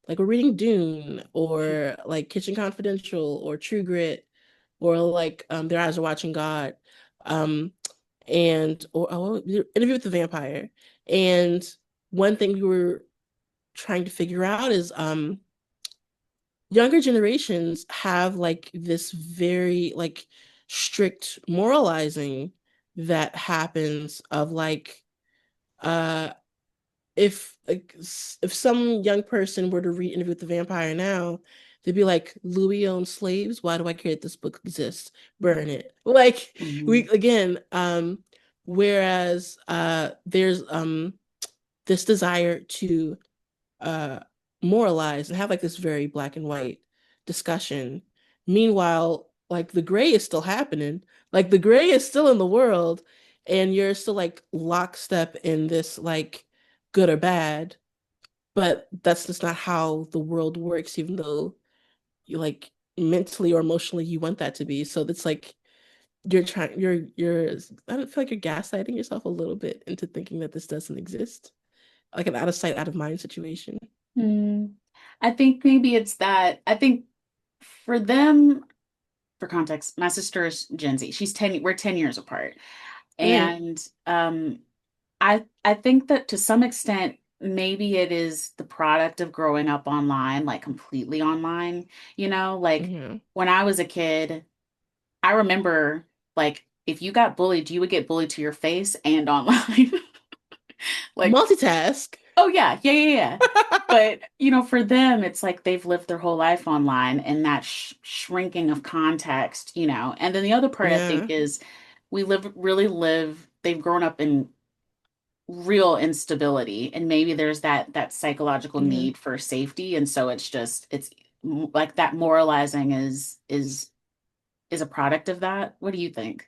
Speaker 1: Like we're reading Dune or like Kitchen Confidential or True Grit or like Their Eyes Are Watching God. Um and or Interview with the Vampire. And one thing we were trying to figure out is younger generations have like this very like strict moralizing that happens of like uh if some young person were to read Interview with the Vampire now, they'd be like, Louis owned slaves. Why do I care that this book exists? Burn it. Like
Speaker 2: Mhm.
Speaker 1: we again, whereas there's this desire to uh moralize and have like this very black and white discussion. Meanwhile, like the gray is still happening. Like the gray is still in the world, and you're still like lockstep in this like good or bad. But that's just not how the world works, even though you like mentally or emotionally you want that to be. So it's like you're I don't feel like you're gaslighting yourself a little bit into thinking that this doesn't exist. Like an out of sight, out of mind situation.
Speaker 2: Mm. I think maybe it's that. I think for them, for context, my sister's Gen Z. She's 10, we're 10 years apart.
Speaker 1: Mm,
Speaker 2: And I think that to some extent, maybe it is the product of growing up online, like completely online, like
Speaker 1: yeah.
Speaker 2: when I was a kid, I remember like if you got bullied, you would get bullied to your face and online. Like,
Speaker 1: Multitask.
Speaker 2: oh yeah, yeah, yeah, yeah. But for them, it's like they've lived their whole life online and that shrinking of context. And then the other part I think
Speaker 1: Yeah.
Speaker 2: is really live, they've grown up in real instability and maybe there's that psychological
Speaker 1: Yeah.
Speaker 2: need for safety and so like that moralizing is a product of that. What do you think?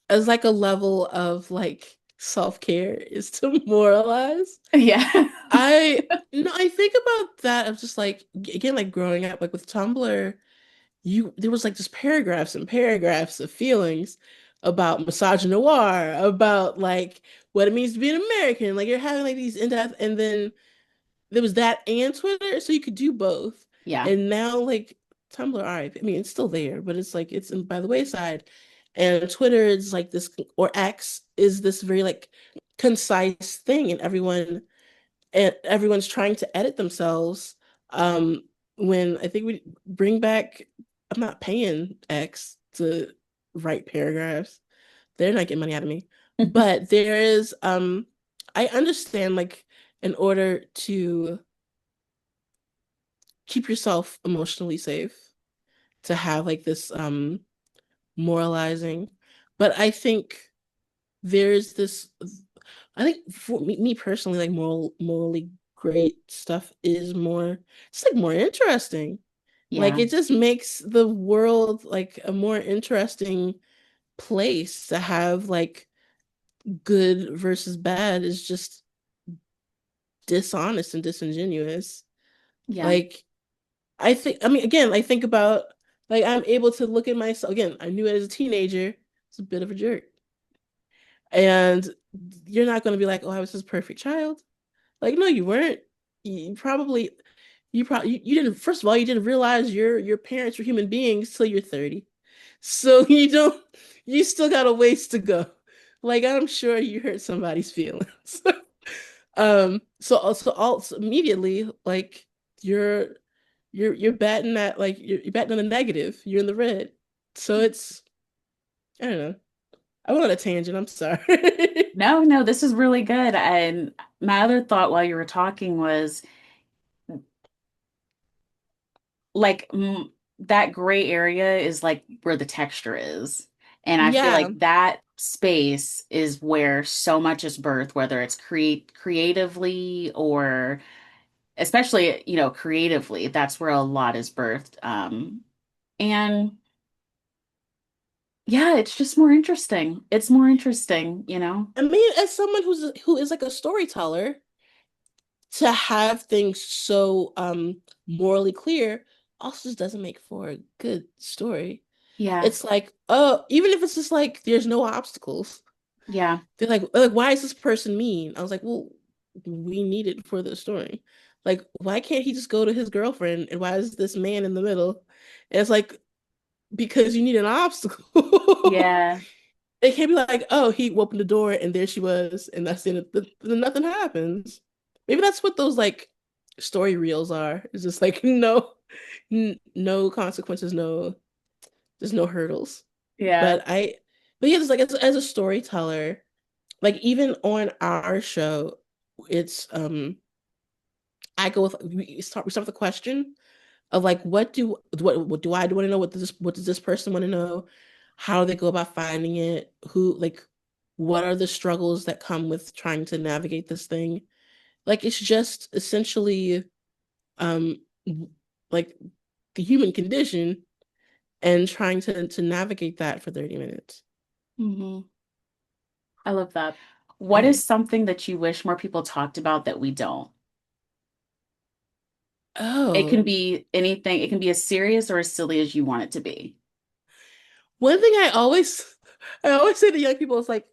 Speaker 1: As like a level of like self-care is to moralize.
Speaker 2: Yeah.
Speaker 1: I no, I think about that of just like again, like growing up, like with Tumblr, you there was like just paragraphs and paragraphs of feelings about misogynoir, about like what it means to be an American. Like you're having like these in-depth, and then there was that and Twitter, so you could do both.
Speaker 2: Yeah.
Speaker 1: And now like Tumblr, all right, I mean it's still there, but it's like it's by the wayside. And Twitter is like this, or X is this very like concise thing, and everyone's trying to edit themselves. When I think we bring back, I'm not paying X to write paragraphs. They're not getting money out of me. But there is, I understand like in order to keep yourself emotionally safe, to have like this moralizing. But I think there's this I think for me personally, like morally great stuff is more, it's like more interesting. Like
Speaker 2: Yeah.
Speaker 1: it just makes the world like a more interesting place to have like good versus bad is just dishonest and disingenuous.
Speaker 2: Yeah.
Speaker 1: Like I mean, again, I think about like I'm able to look at myself again. I knew it as a teenager. It's a bit of a jerk. And you're not going to be like, oh, I was his perfect child. Like, no, you weren't. You probably, you didn't. First of all, you didn't realize your parents were human beings till you're 30. So you don't. You still got a ways to go. Like, I'm sure you hurt somebody's feelings. So immediately, like, you're you're batting that like you're batting on the negative. You're in the red. So it's I don't know. I went on a tangent. I'm sorry.
Speaker 2: No, no, this is really good. And my other thought while you were talking was like that gray area is like where the texture is. And I feel like
Speaker 1: Yeah.
Speaker 2: that space is where so much is birthed, whether it's creatively or especially, creatively, that's where a lot is birthed. And yeah, it's just more interesting. It's more interesting.
Speaker 1: I mean, as someone who is like a storyteller, to have things so morally clear also just doesn't make for a good story.
Speaker 2: Yeah.
Speaker 1: It's like, oh, even if it's just like there's no obstacles.
Speaker 2: Yeah.
Speaker 1: They're like, why is this person mean? I was like, well, we need it for the story. Like, why can't he just go to his girlfriend? And why is this man in the middle? And it's like, because you need an obstacle.
Speaker 2: Yeah.
Speaker 1: It can't be like, oh, he opened the door and there she was, and that's the end nothing happens. Maybe that's what those like story reels are. It's just like no consequences, there's no hurdles.
Speaker 2: Yeah.
Speaker 1: But but yeah, it's like as a storyteller, like even on our show, it's I go with we start with a question of like what do I want to know? What does this person want to know? How do they go about finding it? Who like what are the struggles that come with trying to navigate this thing? Like it's just essentially um like the human condition and trying to navigate that for 30 minutes.
Speaker 2: Hmm. I love that. What
Speaker 1: Yeah.
Speaker 2: is something that you wish more people talked about that we don't? It can
Speaker 1: Oh,
Speaker 2: be anything. It can be as serious or as silly as you want it to be.
Speaker 1: one thing I always say to young people is like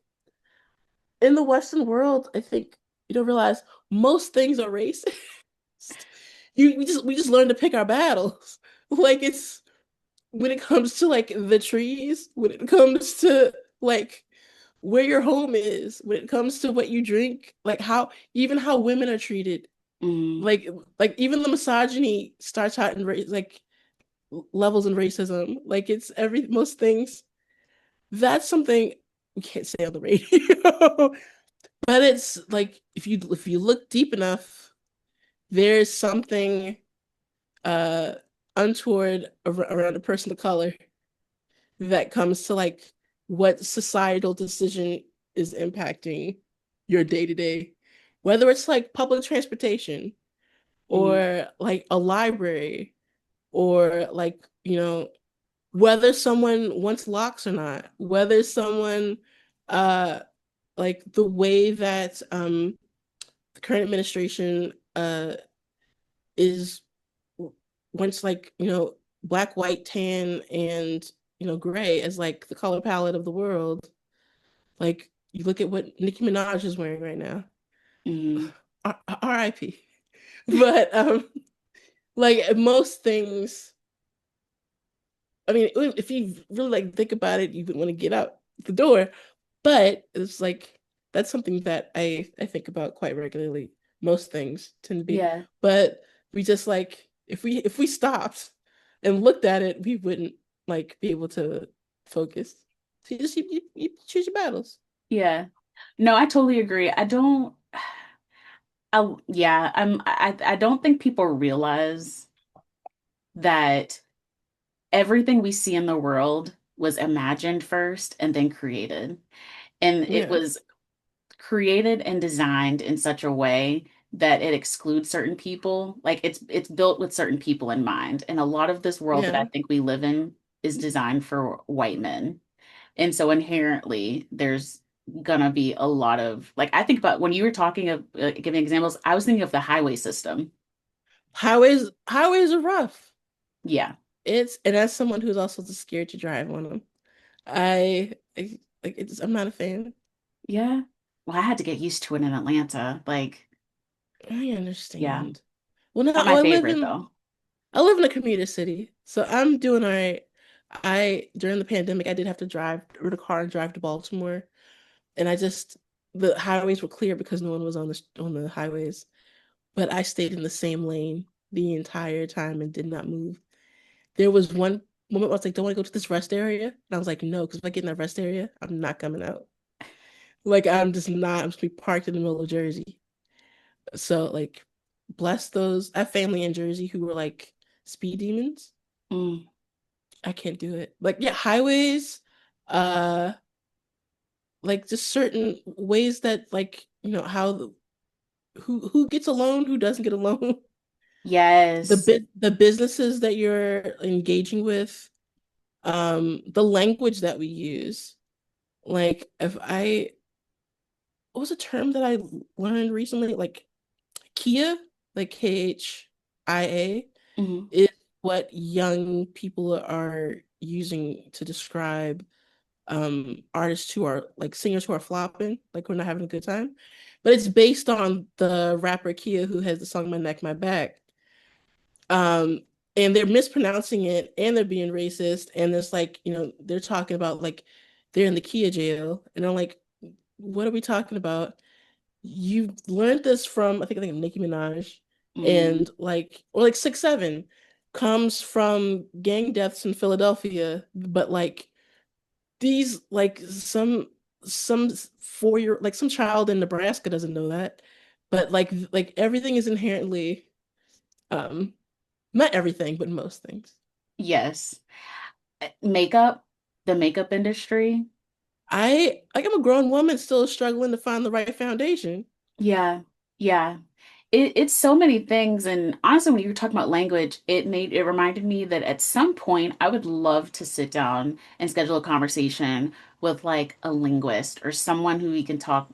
Speaker 1: in the Western world, I think you don't realize most things are racist. we just learn to pick our battles. Like it's when it comes to like the trees, when it comes to like where your home is, when it comes to what you drink, like how even how women are treated,
Speaker 2: Mm,
Speaker 1: like like even the misogyny starts out in like levels in racism. Like it's every most things. That's something we can't say on the radio. But it's like if you look deep enough, there's something uh untoward around a person of color that comes to like what societal decision is impacting your day to day, whether it's like public transportation
Speaker 2: mm,
Speaker 1: or like a library or like, whether someone wants locks or not, whether someone uh like the way that the current administration is once like, black, white, tan, and gray as like the color palette of the world. Like you look at what Nicki Minaj is wearing right now.
Speaker 2: mm.
Speaker 1: R.I.P. But like most things, I mean, if you really like think about it, you would want to get out the door. But it's like that's something that I think about quite regularly. Most things tend to be,
Speaker 2: Yeah,
Speaker 1: but we just like if we stopped and looked at it, we wouldn't like be able to focus. So you choose your battles.
Speaker 2: yeah. No, I totally agree. I don't. Yeah, I don't think people realize that everything we see in the world was imagined first and then created. And it
Speaker 1: Yeah,
Speaker 2: was created and designed in such a way that it excludes certain people. Like it's built with certain people in mind. And a lot of this world that I
Speaker 1: yeah.
Speaker 2: think we live in is designed for white men. And so inherently there's gonna be a lot of like I think about when you were talking of giving examples, I was thinking of the highway system.
Speaker 1: Highways are rough.
Speaker 2: Yeah.
Speaker 1: And as someone who's also just scared to drive on them, I like I'm not a fan.
Speaker 2: Yeah. Well, I had to get used to it in Atlanta. Like,
Speaker 1: I
Speaker 2: yeah.
Speaker 1: understand. Well, no,
Speaker 2: Not my favorite though.
Speaker 1: I live in a commuter city, so I'm doing all right. I during the pandemic, I did have to drive or the car and drive to Baltimore, and the highways were clear because no one was on the highways, but I stayed in the same lane the entire time and did not move. There was one moment where I was like, "Don't want to go to this rest area," and I was like, "No," because if I get in that rest area, I'm not coming out. Like I'm just not. I'm just be parked in the middle of Jersey. So like, bless those. I have family in Jersey who were like speed demons.
Speaker 2: Mm,
Speaker 1: I can't do it. Like, yeah, highways, uh, like just certain ways that like, who gets a loan, who doesn't get a loan,
Speaker 2: yes.
Speaker 1: the businesses that you're engaging with, the language that we use. Like, if I what was a term that I learned recently? Like Kia, like KHIA,
Speaker 2: Mhm.
Speaker 1: is what young people are using to describe artists who are like singers who are flopping, like we're not having a good time. But it's based on the rapper Kia who has the song My Neck, My Back. Um, and they're mispronouncing it and they're being racist. And it's like, they're talking about like they're in the Kia jail. And I'm like, what are we talking about? You learned this from I think Nicki Minaj
Speaker 2: Mm,
Speaker 1: and like or like 6 7 comes from gang deaths in Philadelphia, but like these like some 4 year like some child in Nebraska doesn't know that, but like everything is inherently um not everything but most things.
Speaker 2: yes. Makeup, the makeup industry.
Speaker 1: I'm a grown woman still struggling to find the right foundation.
Speaker 2: Yeah. Yeah. It's so many things. And honestly, when you were talking about language, it reminded me that at some point I would love to sit down and schedule a conversation with like a linguist or someone who we can talk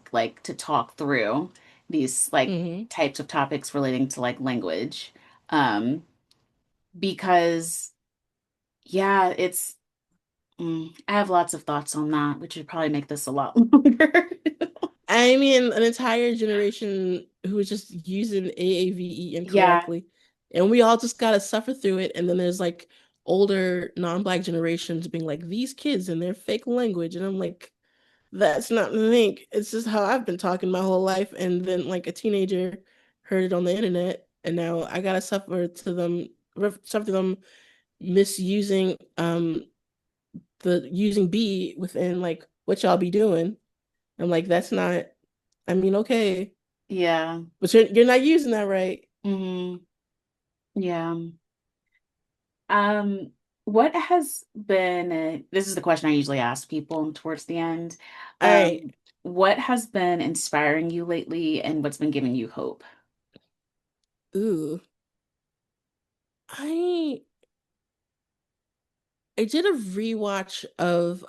Speaker 2: through these like
Speaker 1: Hmm.
Speaker 2: types of topics relating to like language. Um, because yeah, I have lots of thoughts on that, which would probably make this a lot longer.
Speaker 1: I mean, an entire generation who was just using AAVE
Speaker 2: Yeah,
Speaker 1: incorrectly and we all just gotta suffer through it. And then there's like older non-black generations being like, these kids and their fake language. And I'm like, that's not the thing. It's just how I've been talking my whole life. And then like a teenager heard it on the internet, and now I gotta suffer to them misusing the using B within like what y'all be doing. I'm like, that's not, I mean, okay,
Speaker 2: Yeah.
Speaker 1: but you're not using that right.
Speaker 2: Hmm. Yeah. Um, what has been, this is the question I usually ask people towards the end.
Speaker 1: All right.
Speaker 2: What has been inspiring you lately and what's been giving you hope?
Speaker 1: Ooh. I I did a rewatch of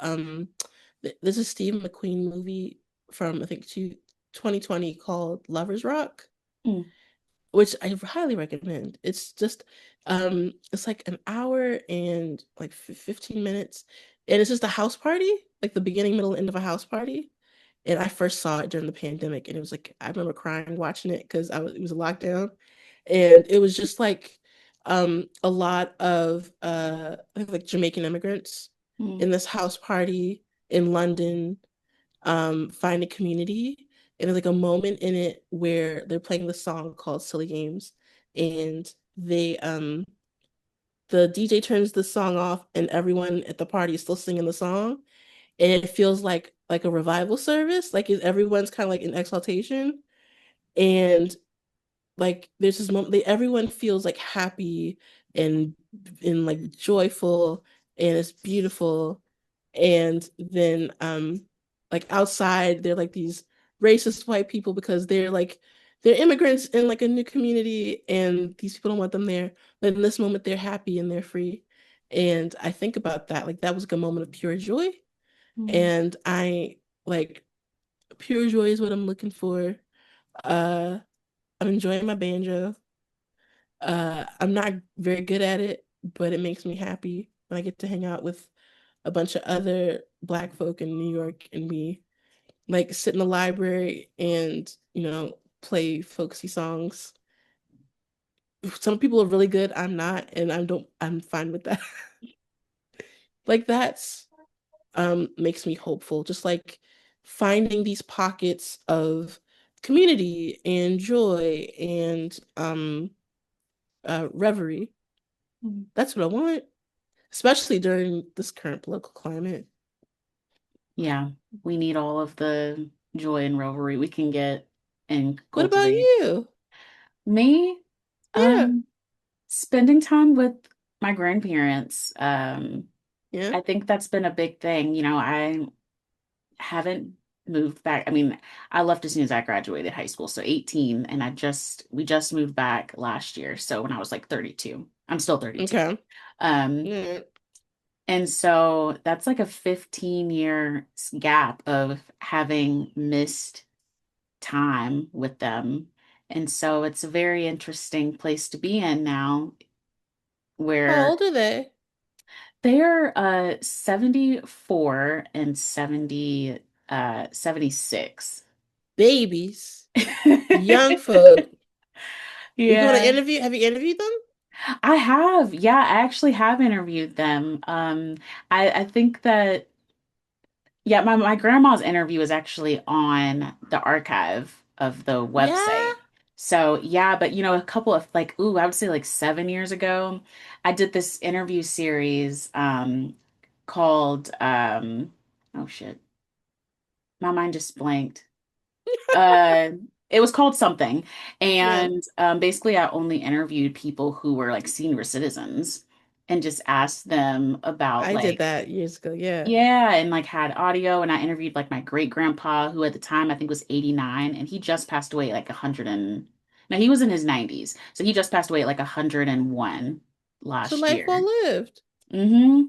Speaker 1: there's a Steve McQueen movie from I think 2020 called Lovers Rock,
Speaker 2: Mm,
Speaker 1: which I highly recommend. It's like an hour and like 15 minutes, and it's just a house party, like the beginning, middle, end of a house party. And I first saw it during the pandemic, and it was like I remember crying watching it because it was a lockdown, and it was just like a lot of I think like Jamaican immigrants
Speaker 2: mm,
Speaker 1: in this house party in London, find a community. And there's like a moment in it where they're playing the song called Silly Games, and the DJ turns the song off, and everyone at the party is still singing the song, and it feels like a revival service. Like everyone's kind of like in exaltation, and like there's this moment everyone feels like happy and like joyful, and it's beautiful. And then like outside they're like these racist white people because they're immigrants in like a new community, and these people don't want them there, but in this moment they're happy and they're free. And I think about that, like that was like a moment of pure joy.
Speaker 2: mm,
Speaker 1: And I like pure joy is what I'm looking for. uh I'm enjoying my banjo. I'm not very good at it, but it makes me happy when I get to hang out with a bunch of other Black folk in New York, and we like sit in the library and, play folksy songs. Some people are really good, I'm not, and I'm fine with that. Like that's makes me hopeful. Just like finding these pockets of community and joy and reverie.
Speaker 2: mm.
Speaker 1: That's what I want, especially during this current political climate.
Speaker 2: Yeah, we need all of the joy and revelry we can get and
Speaker 1: What about
Speaker 2: cultivate.
Speaker 1: you?
Speaker 2: Me,
Speaker 1: Yeah.
Speaker 2: um, spending time with my grandparents.
Speaker 1: Yeah.
Speaker 2: I think that's been a big thing. I haven't moved back. I mean, I left as soon as I graduated high school, so 18, and we just moved back last year. So when I was like 32, I'm still 32.
Speaker 1: Okay.
Speaker 2: Um,
Speaker 1: Yeah.
Speaker 2: and so that's like a 15-year gap of having missed time with them. And so it's a very interesting place to be in now
Speaker 1: How
Speaker 2: where
Speaker 1: old are they?
Speaker 2: they're 74 and 76.
Speaker 1: Babies. Young folk. You going to
Speaker 2: Yeah.
Speaker 1: interview? Have you interviewed them?
Speaker 2: I have. Yeah, I actually have interviewed them. I think that yeah, my grandma's interview is actually on the archive of the
Speaker 1: Yeah.
Speaker 2: website. So yeah, but a couple of like, ooh, I would say like 7 years ago, I did this interview series called oh shit, my mind just blanked. Uh it was called something.
Speaker 1: Yeah.
Speaker 2: And basically I only interviewed people who were like senior citizens and just asked them about
Speaker 1: I did
Speaker 2: like
Speaker 1: that years ago. Yeah.
Speaker 2: yeah, and like had audio, and I interviewed like my great grandpa, who at the time I think was 89, and he just passed away at like 100 and now he was in his 90s. So he just passed away at like 101
Speaker 1: It's a
Speaker 2: last
Speaker 1: life well
Speaker 2: year.
Speaker 1: lived.
Speaker 2: Hmm.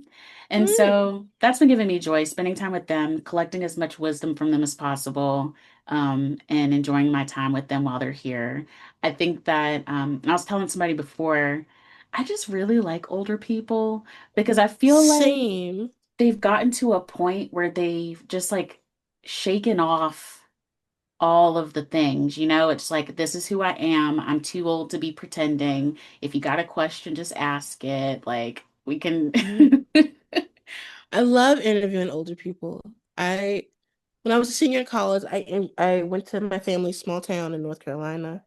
Speaker 2: And
Speaker 1: Mm.
Speaker 2: so that's been giving me joy, spending time with them, collecting as much wisdom from them as possible, and enjoying my time with them while they're here. I think that, and I was telling somebody before, I just really like older people because I feel like
Speaker 1: Same.
Speaker 2: they've gotten to a point where they've just like shaken off. all of the things, you know? It's like, this is who I am. I'm too old to be pretending. If you got a question, just ask it. Like, we can.
Speaker 1: Mhm. I love interviewing older people. I When I was a senior in college, I went to my family's small town in North Carolina,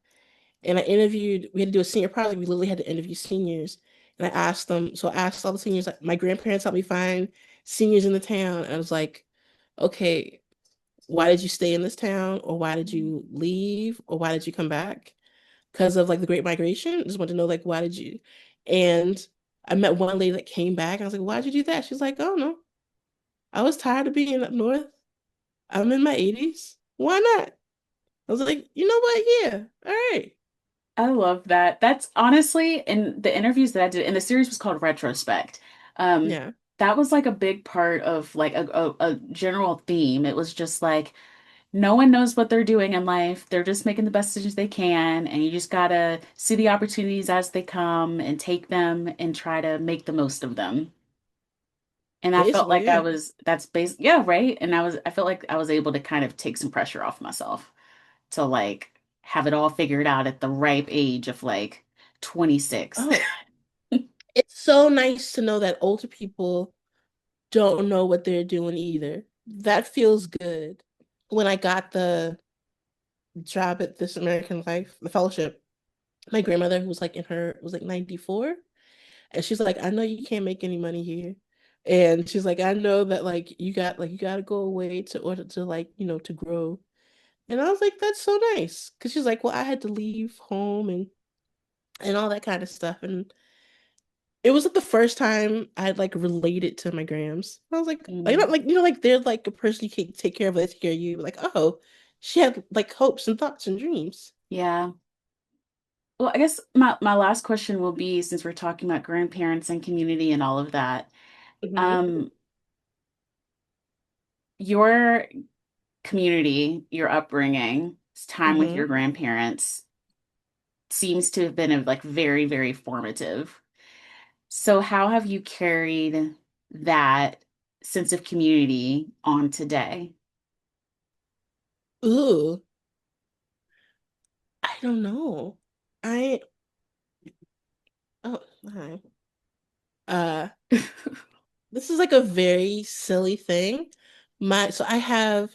Speaker 1: and we had to do a senior project. We literally had to interview seniors. And I asked them, so I asked all the seniors, like my grandparents helped me find seniors in the town. And I was like, okay, why did you stay in this town? Or why did you leave? Or why did you come back? Because of like the Great Migration. I just want to know, like, why did you? And I met one lady that came back. And I was like, why'd you do that? She's like, oh no, I was tired of being up north. I'm in my 80s. Why not? I was like, you know what? Yeah, all right.
Speaker 2: I love that. That's honestly in the interviews that I did, and the series was called Retrospect. Um,
Speaker 1: Yeah,
Speaker 2: that was like a big part of like a general theme. It was just like no one knows what they're doing in life. They're just making the best decisions they can, and you just gotta see the opportunities as they come and take them and try to make the most of them. And I felt
Speaker 1: basically,
Speaker 2: like
Speaker 1: yeah.
Speaker 2: that's yeah, right. And I felt like I was able to kind of take some pressure off myself to like have it all figured out at the ripe age of like 26.
Speaker 1: Oh, it's so nice to know that older people don't know what they're doing either. That feels good. When I got the job at This American Life, the fellowship, my grandmother, who was like in her, was like 94, and she's like, I know you can't make any money here. And she's like, I know that you got to go away to order to like, to grow. And I was like, that's so nice. Cause she's like, well, I had to leave home and all that kind of stuff. And it was like the first time I'd like related to my grams. I was like,
Speaker 2: Mm,
Speaker 1: like they're like a person you can take care of, they take care of you. Like, oh, she had like hopes and thoughts and dreams.
Speaker 2: yeah. Well, I guess my last question will be, since we're talking about grandparents and community and all of that,
Speaker 1: Hmm.
Speaker 2: um, your community, your upbringing, time with your
Speaker 1: Hmm.
Speaker 2: grandparents seems to have been like very, very formative. So how have you carried that sense of community on today?
Speaker 1: Ooh, I don't know. I oh hi. Uh this is like a very silly thing. So I have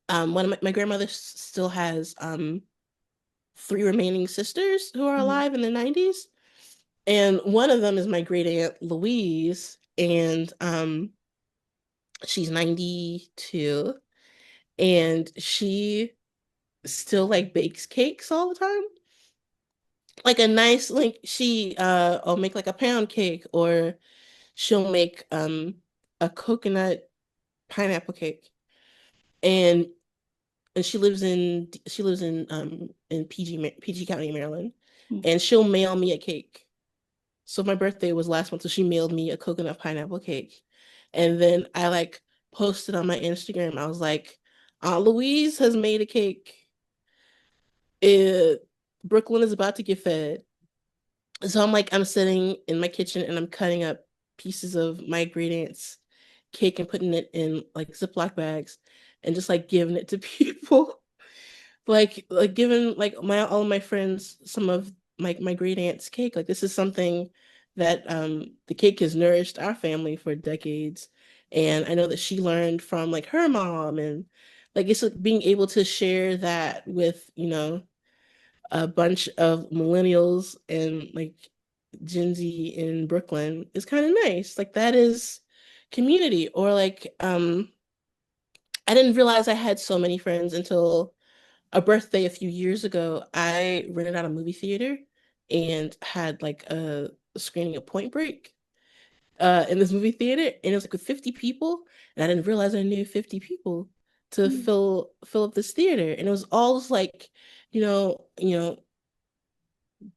Speaker 1: one of my grandmother still has three remaining sisters who are
Speaker 2: Mhm.
Speaker 1: alive in their 90s. And one of them is my great aunt Louise, and she's 92, and she still like bakes cakes all the time. Like a nice like she'll make like a pound cake, or she'll make a coconut pineapple cake. And she lives in PG County, Maryland, and she'll mail me a cake. So my birthday was last month, so she mailed me a coconut pineapple cake. And then I like posted on my Instagram. I was like, Aunt Louise has made a cake. It, Brooklyn is about to get fed. So I'm sitting in my kitchen and I'm cutting up pieces of my great aunt's cake and putting it in like Ziploc bags and just like giving it to people. Like giving like my all of my friends some of my great aunt's cake. Like this is something that the cake has nourished our family for decades. And I know that she learned from like her mom, and like it's like being able to share that with, a bunch of millennials and like Gen Z in Brooklyn is kind of nice. Like that is community. Or like I didn't realize I had so many friends until a birthday a few years ago. I rented out a movie theater and had like a screening of Point Break in this movie theater, and it was like with 50 people, and I didn't realize I knew 50 people to fill up this theater. And it was all just like,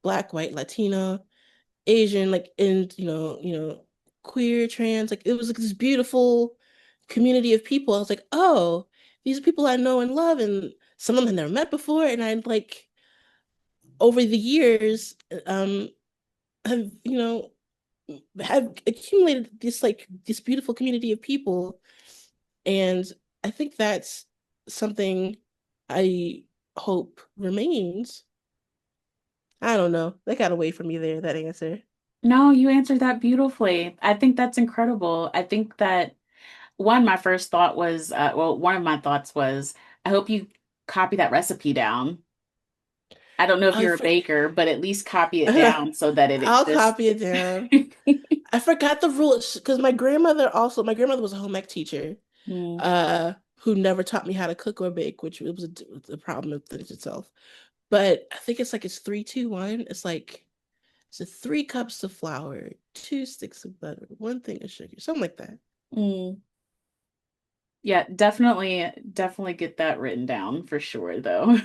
Speaker 1: black, white, Latino, Asian, like, and queer, trans, like it was like this beautiful community of people. I was like, oh, these are people I know and love, and some of them I never met before. And I like over the years, have have accumulated this beautiful community of people. And I think that's something. I hope remains. I don't know. They got away from me there, that answer.
Speaker 2: No, you answered that beautifully. I think that's incredible. I think that my first thought was, well, one of my thoughts was, I hope you copy that recipe down. I don't know if
Speaker 1: I
Speaker 2: you're a
Speaker 1: for
Speaker 2: baker, but at least copy it down so that it
Speaker 1: I'll
Speaker 2: exists.
Speaker 1: copy it down. I forgot the rules because my grandmother was a home ec teacher,
Speaker 2: Mm,
Speaker 1: who never taught me how to cook or bake, which was a problem in itself. But I think it's 3, 2, 1. It's like, so 3 cups of flour, 2 sticks of butter, 1 thing of sugar, something like that.
Speaker 2: mm. Yeah, definitely get that written down for sure, though.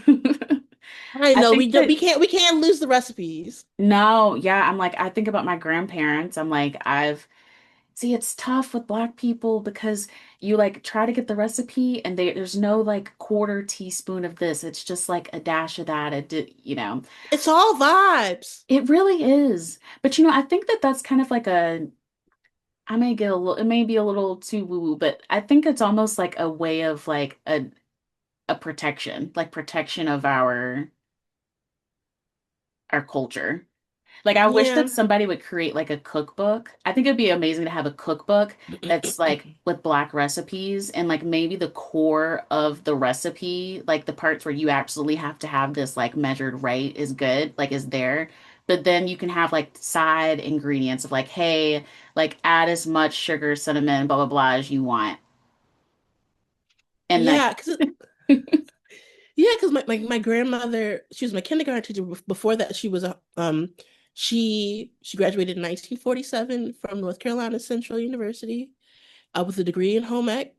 Speaker 1: I
Speaker 2: I
Speaker 1: know
Speaker 2: think that
Speaker 1: we can't lose the recipes.
Speaker 2: no, yeah, I'm like, I think about my grandparents. I'm like, see, it's tough with Black people because you like try to get the recipe and there's no like quarter teaspoon of this. It's just like a dash of that.
Speaker 1: It's all vibes.
Speaker 2: It really is. But I think that that's kind of like I may get a little, it may be a little too woo-woo, but I think it's almost like a way of like a protection, like protection of our culture. Like I wish that
Speaker 1: Yeah.
Speaker 2: somebody would create like a cookbook. I think it'd be amazing to have a cookbook that's like with Black recipes and like maybe the core of the recipe, like the parts where you absolutely have to have this like measured right is good, like is there. But then you can have like side ingredients of like, hey, like add as much sugar, cinnamon, blah blah blah as you want. And like
Speaker 1: Yeah, my grandmother, she was my kindergarten teacher. Before that, she graduated in 1947 from North Carolina Central University, with a degree in home ec,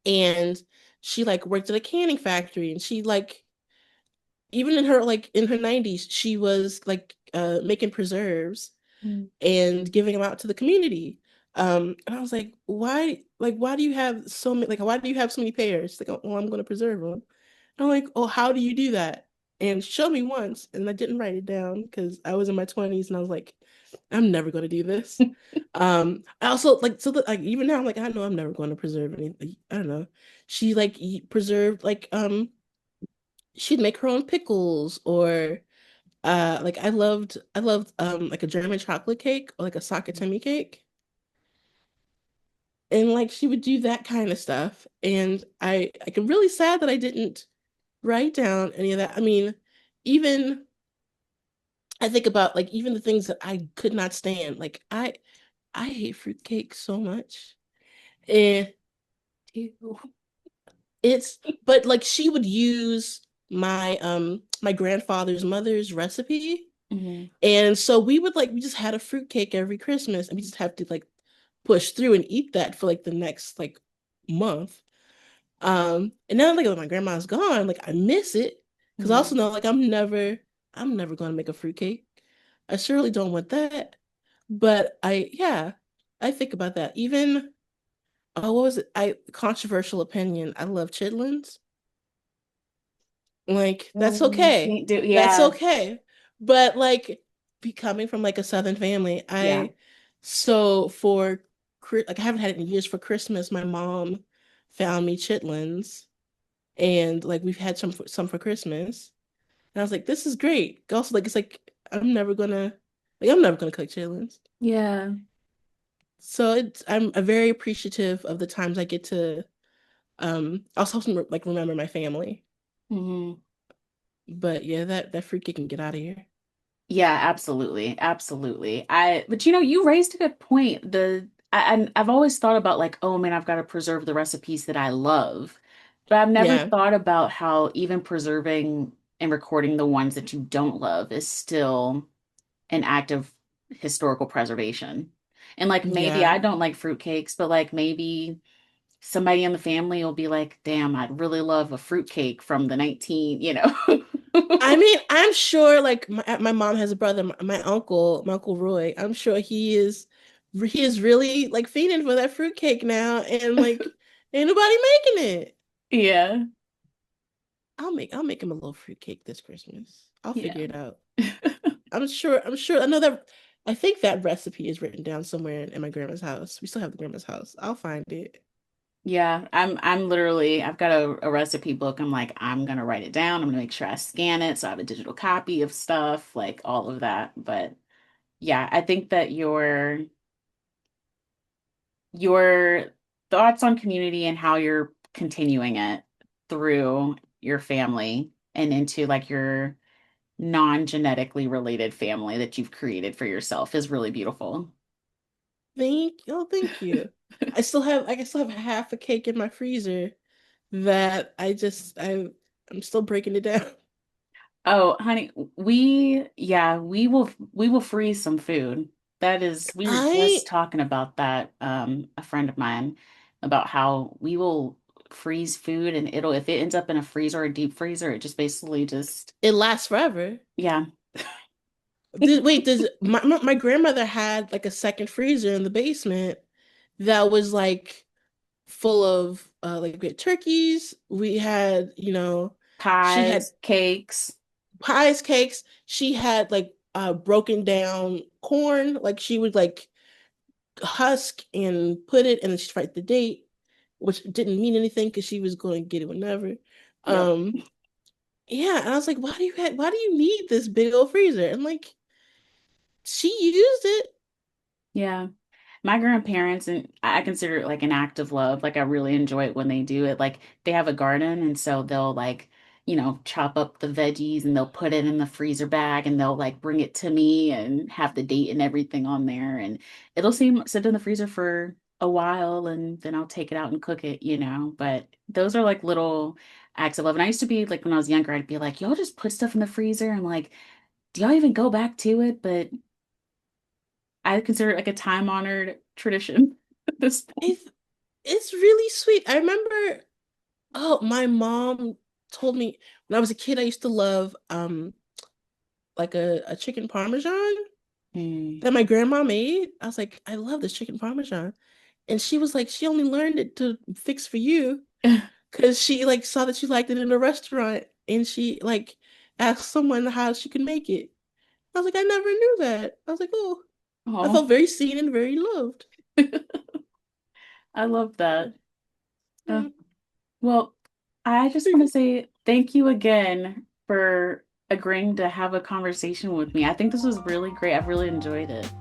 Speaker 1: and she like worked at a canning factory, and she like, even in her 90s, she was like making preserves
Speaker 2: Mm.
Speaker 1: and giving them out to the community. And I was like, why do you have so many, like, why do you have so many pears? Like, oh, I'm going to preserve them. I'm like, oh, how do you do that? And she showed me once, and I didn't write it down because I was in my 20s, and I was like, I'm never going to do this. I also like, so that, like, even now, I'm like, I know I'm never going to preserve anything. I don't know. She like preserved, like, she'd make her own pickles, or like, I loved like a German chocolate cake, or like a sakatemi cake. And like, she would do that kind of stuff. And I'm really sad that I didn't write down any of that. I mean, even I think about like even the things that I could not stand. Like, I hate fruitcake so much. And ew. It's but like, she would use my grandfather's mother's recipe.
Speaker 2: Mhm.
Speaker 1: And so we just had a fruitcake every Christmas, and we just have to like push through and eat that for like the next like month. And now, like, when my grandma's gone, like, I miss it because I also
Speaker 2: Mhm.
Speaker 1: know, like, I'm never going to make a fruitcake. I surely don't want that. But yeah, I think about that. Even, oh, what was it? Controversial opinion. I love chitlins. Like, that's okay.
Speaker 2: Can't do,
Speaker 1: That's
Speaker 2: yeah,
Speaker 1: okay. But like, coming from like a Southern family,
Speaker 2: yeah.
Speaker 1: so for, like, I haven't had it in years. For Christmas, my mom found me chitlins, and like, we've had some for Christmas. And I was like, this is great. Also, like, it's like, I'm never gonna cook chitlins.
Speaker 2: Yeah.
Speaker 1: So I'm very appreciative of the times I get to also like remember my family.
Speaker 2: Hmm.
Speaker 1: But yeah, that freaky can get out of here.
Speaker 2: Yeah, absolutely. Absolutely. But you raised a good point. I've always thought about like, oh man, I've got to preserve the recipes that I love. But I've never
Speaker 1: Yeah,
Speaker 2: thought about how even preserving and recording the ones that you don't love is still an act of historical preservation. And like maybe
Speaker 1: yeah.
Speaker 2: I don't like fruitcakes, but like maybe somebody in the family will be like, damn, I'd really love a fruitcake from the 19.
Speaker 1: I mean, I'm sure like my mom has a brother, my uncle Roy. I'm sure he is really like feeding for that fruitcake now, and like, ain't nobody making it.
Speaker 2: Yeah.
Speaker 1: I'll make him a little fruitcake this Christmas. I'll
Speaker 2: Yeah.
Speaker 1: figure it out. I'm sure. I think that recipe is written down somewhere in my grandma's house. We still have the grandma's house. I'll find it.
Speaker 2: Yeah, I'm literally I've got a recipe book. I'm like, I'm gonna write it down. I'm gonna make sure I scan it so I have a digital copy of stuff, like all of that. But yeah, I think that your thoughts on community and how you're continuing it through your family and into like your non-genetically related family that you've created for yourself is really beautiful.
Speaker 1: Thank you. I still have half a cake in my freezer that I'm still breaking it down.
Speaker 2: Oh, honey, we will freeze some food. That is, we were just
Speaker 1: I
Speaker 2: talking about that, a friend of mine, about how we will freeze food and it'll if it ends up in a freezer or a deep freezer, it just basically just
Speaker 1: It lasts forever.
Speaker 2: yeah.
Speaker 1: Wait, does my grandmother had like a second freezer in the basement that was like full of like we had turkeys, we had, she had
Speaker 2: Pies, cakes.
Speaker 1: pies, cakes, she had like broken down corn, like she would like husk and put it and then she'd write the date, which didn't mean anything because she was going to get it whenever.
Speaker 2: Yep.
Speaker 1: Um yeah, and I was like, why do you need this big old freezer? And like she used it.
Speaker 2: Yeah. My grandparents, and I consider it like an act of love. Like I really enjoy it when they do it. Like they have a garden, and so they'll like, chop up the veggies and they'll put it in the freezer bag and they'll like bring it to me and have the date and everything on there. And it'll sit in the freezer for a while and then I'll take it out and cook it. But those are like little acts of love. And I used to be like when I was younger, I'd be like, y'all just put stuff in the freezer. I'm like, do y'all even go back to it? But I consider it like a time-honored tradition at this point.
Speaker 1: It's it's really sweet. I remember, oh, my mom told me when I was a kid I used to love like a chicken parmesan
Speaker 2: Hmm.
Speaker 1: that my grandma made. I was like, I love this chicken parmesan. And she was like, she only learned it to fix for you because she like saw that you liked it in a restaurant and she like asked someone how she could make it. I was like, I never knew that. I was like, oh, I
Speaker 2: Oh,
Speaker 1: felt very seen and very loved.
Speaker 2: I love that. Uh,
Speaker 1: Yeah.
Speaker 2: well, I just want to say thank you again for agreeing to have a conversation with me. I think this was really great. I've really enjoyed it.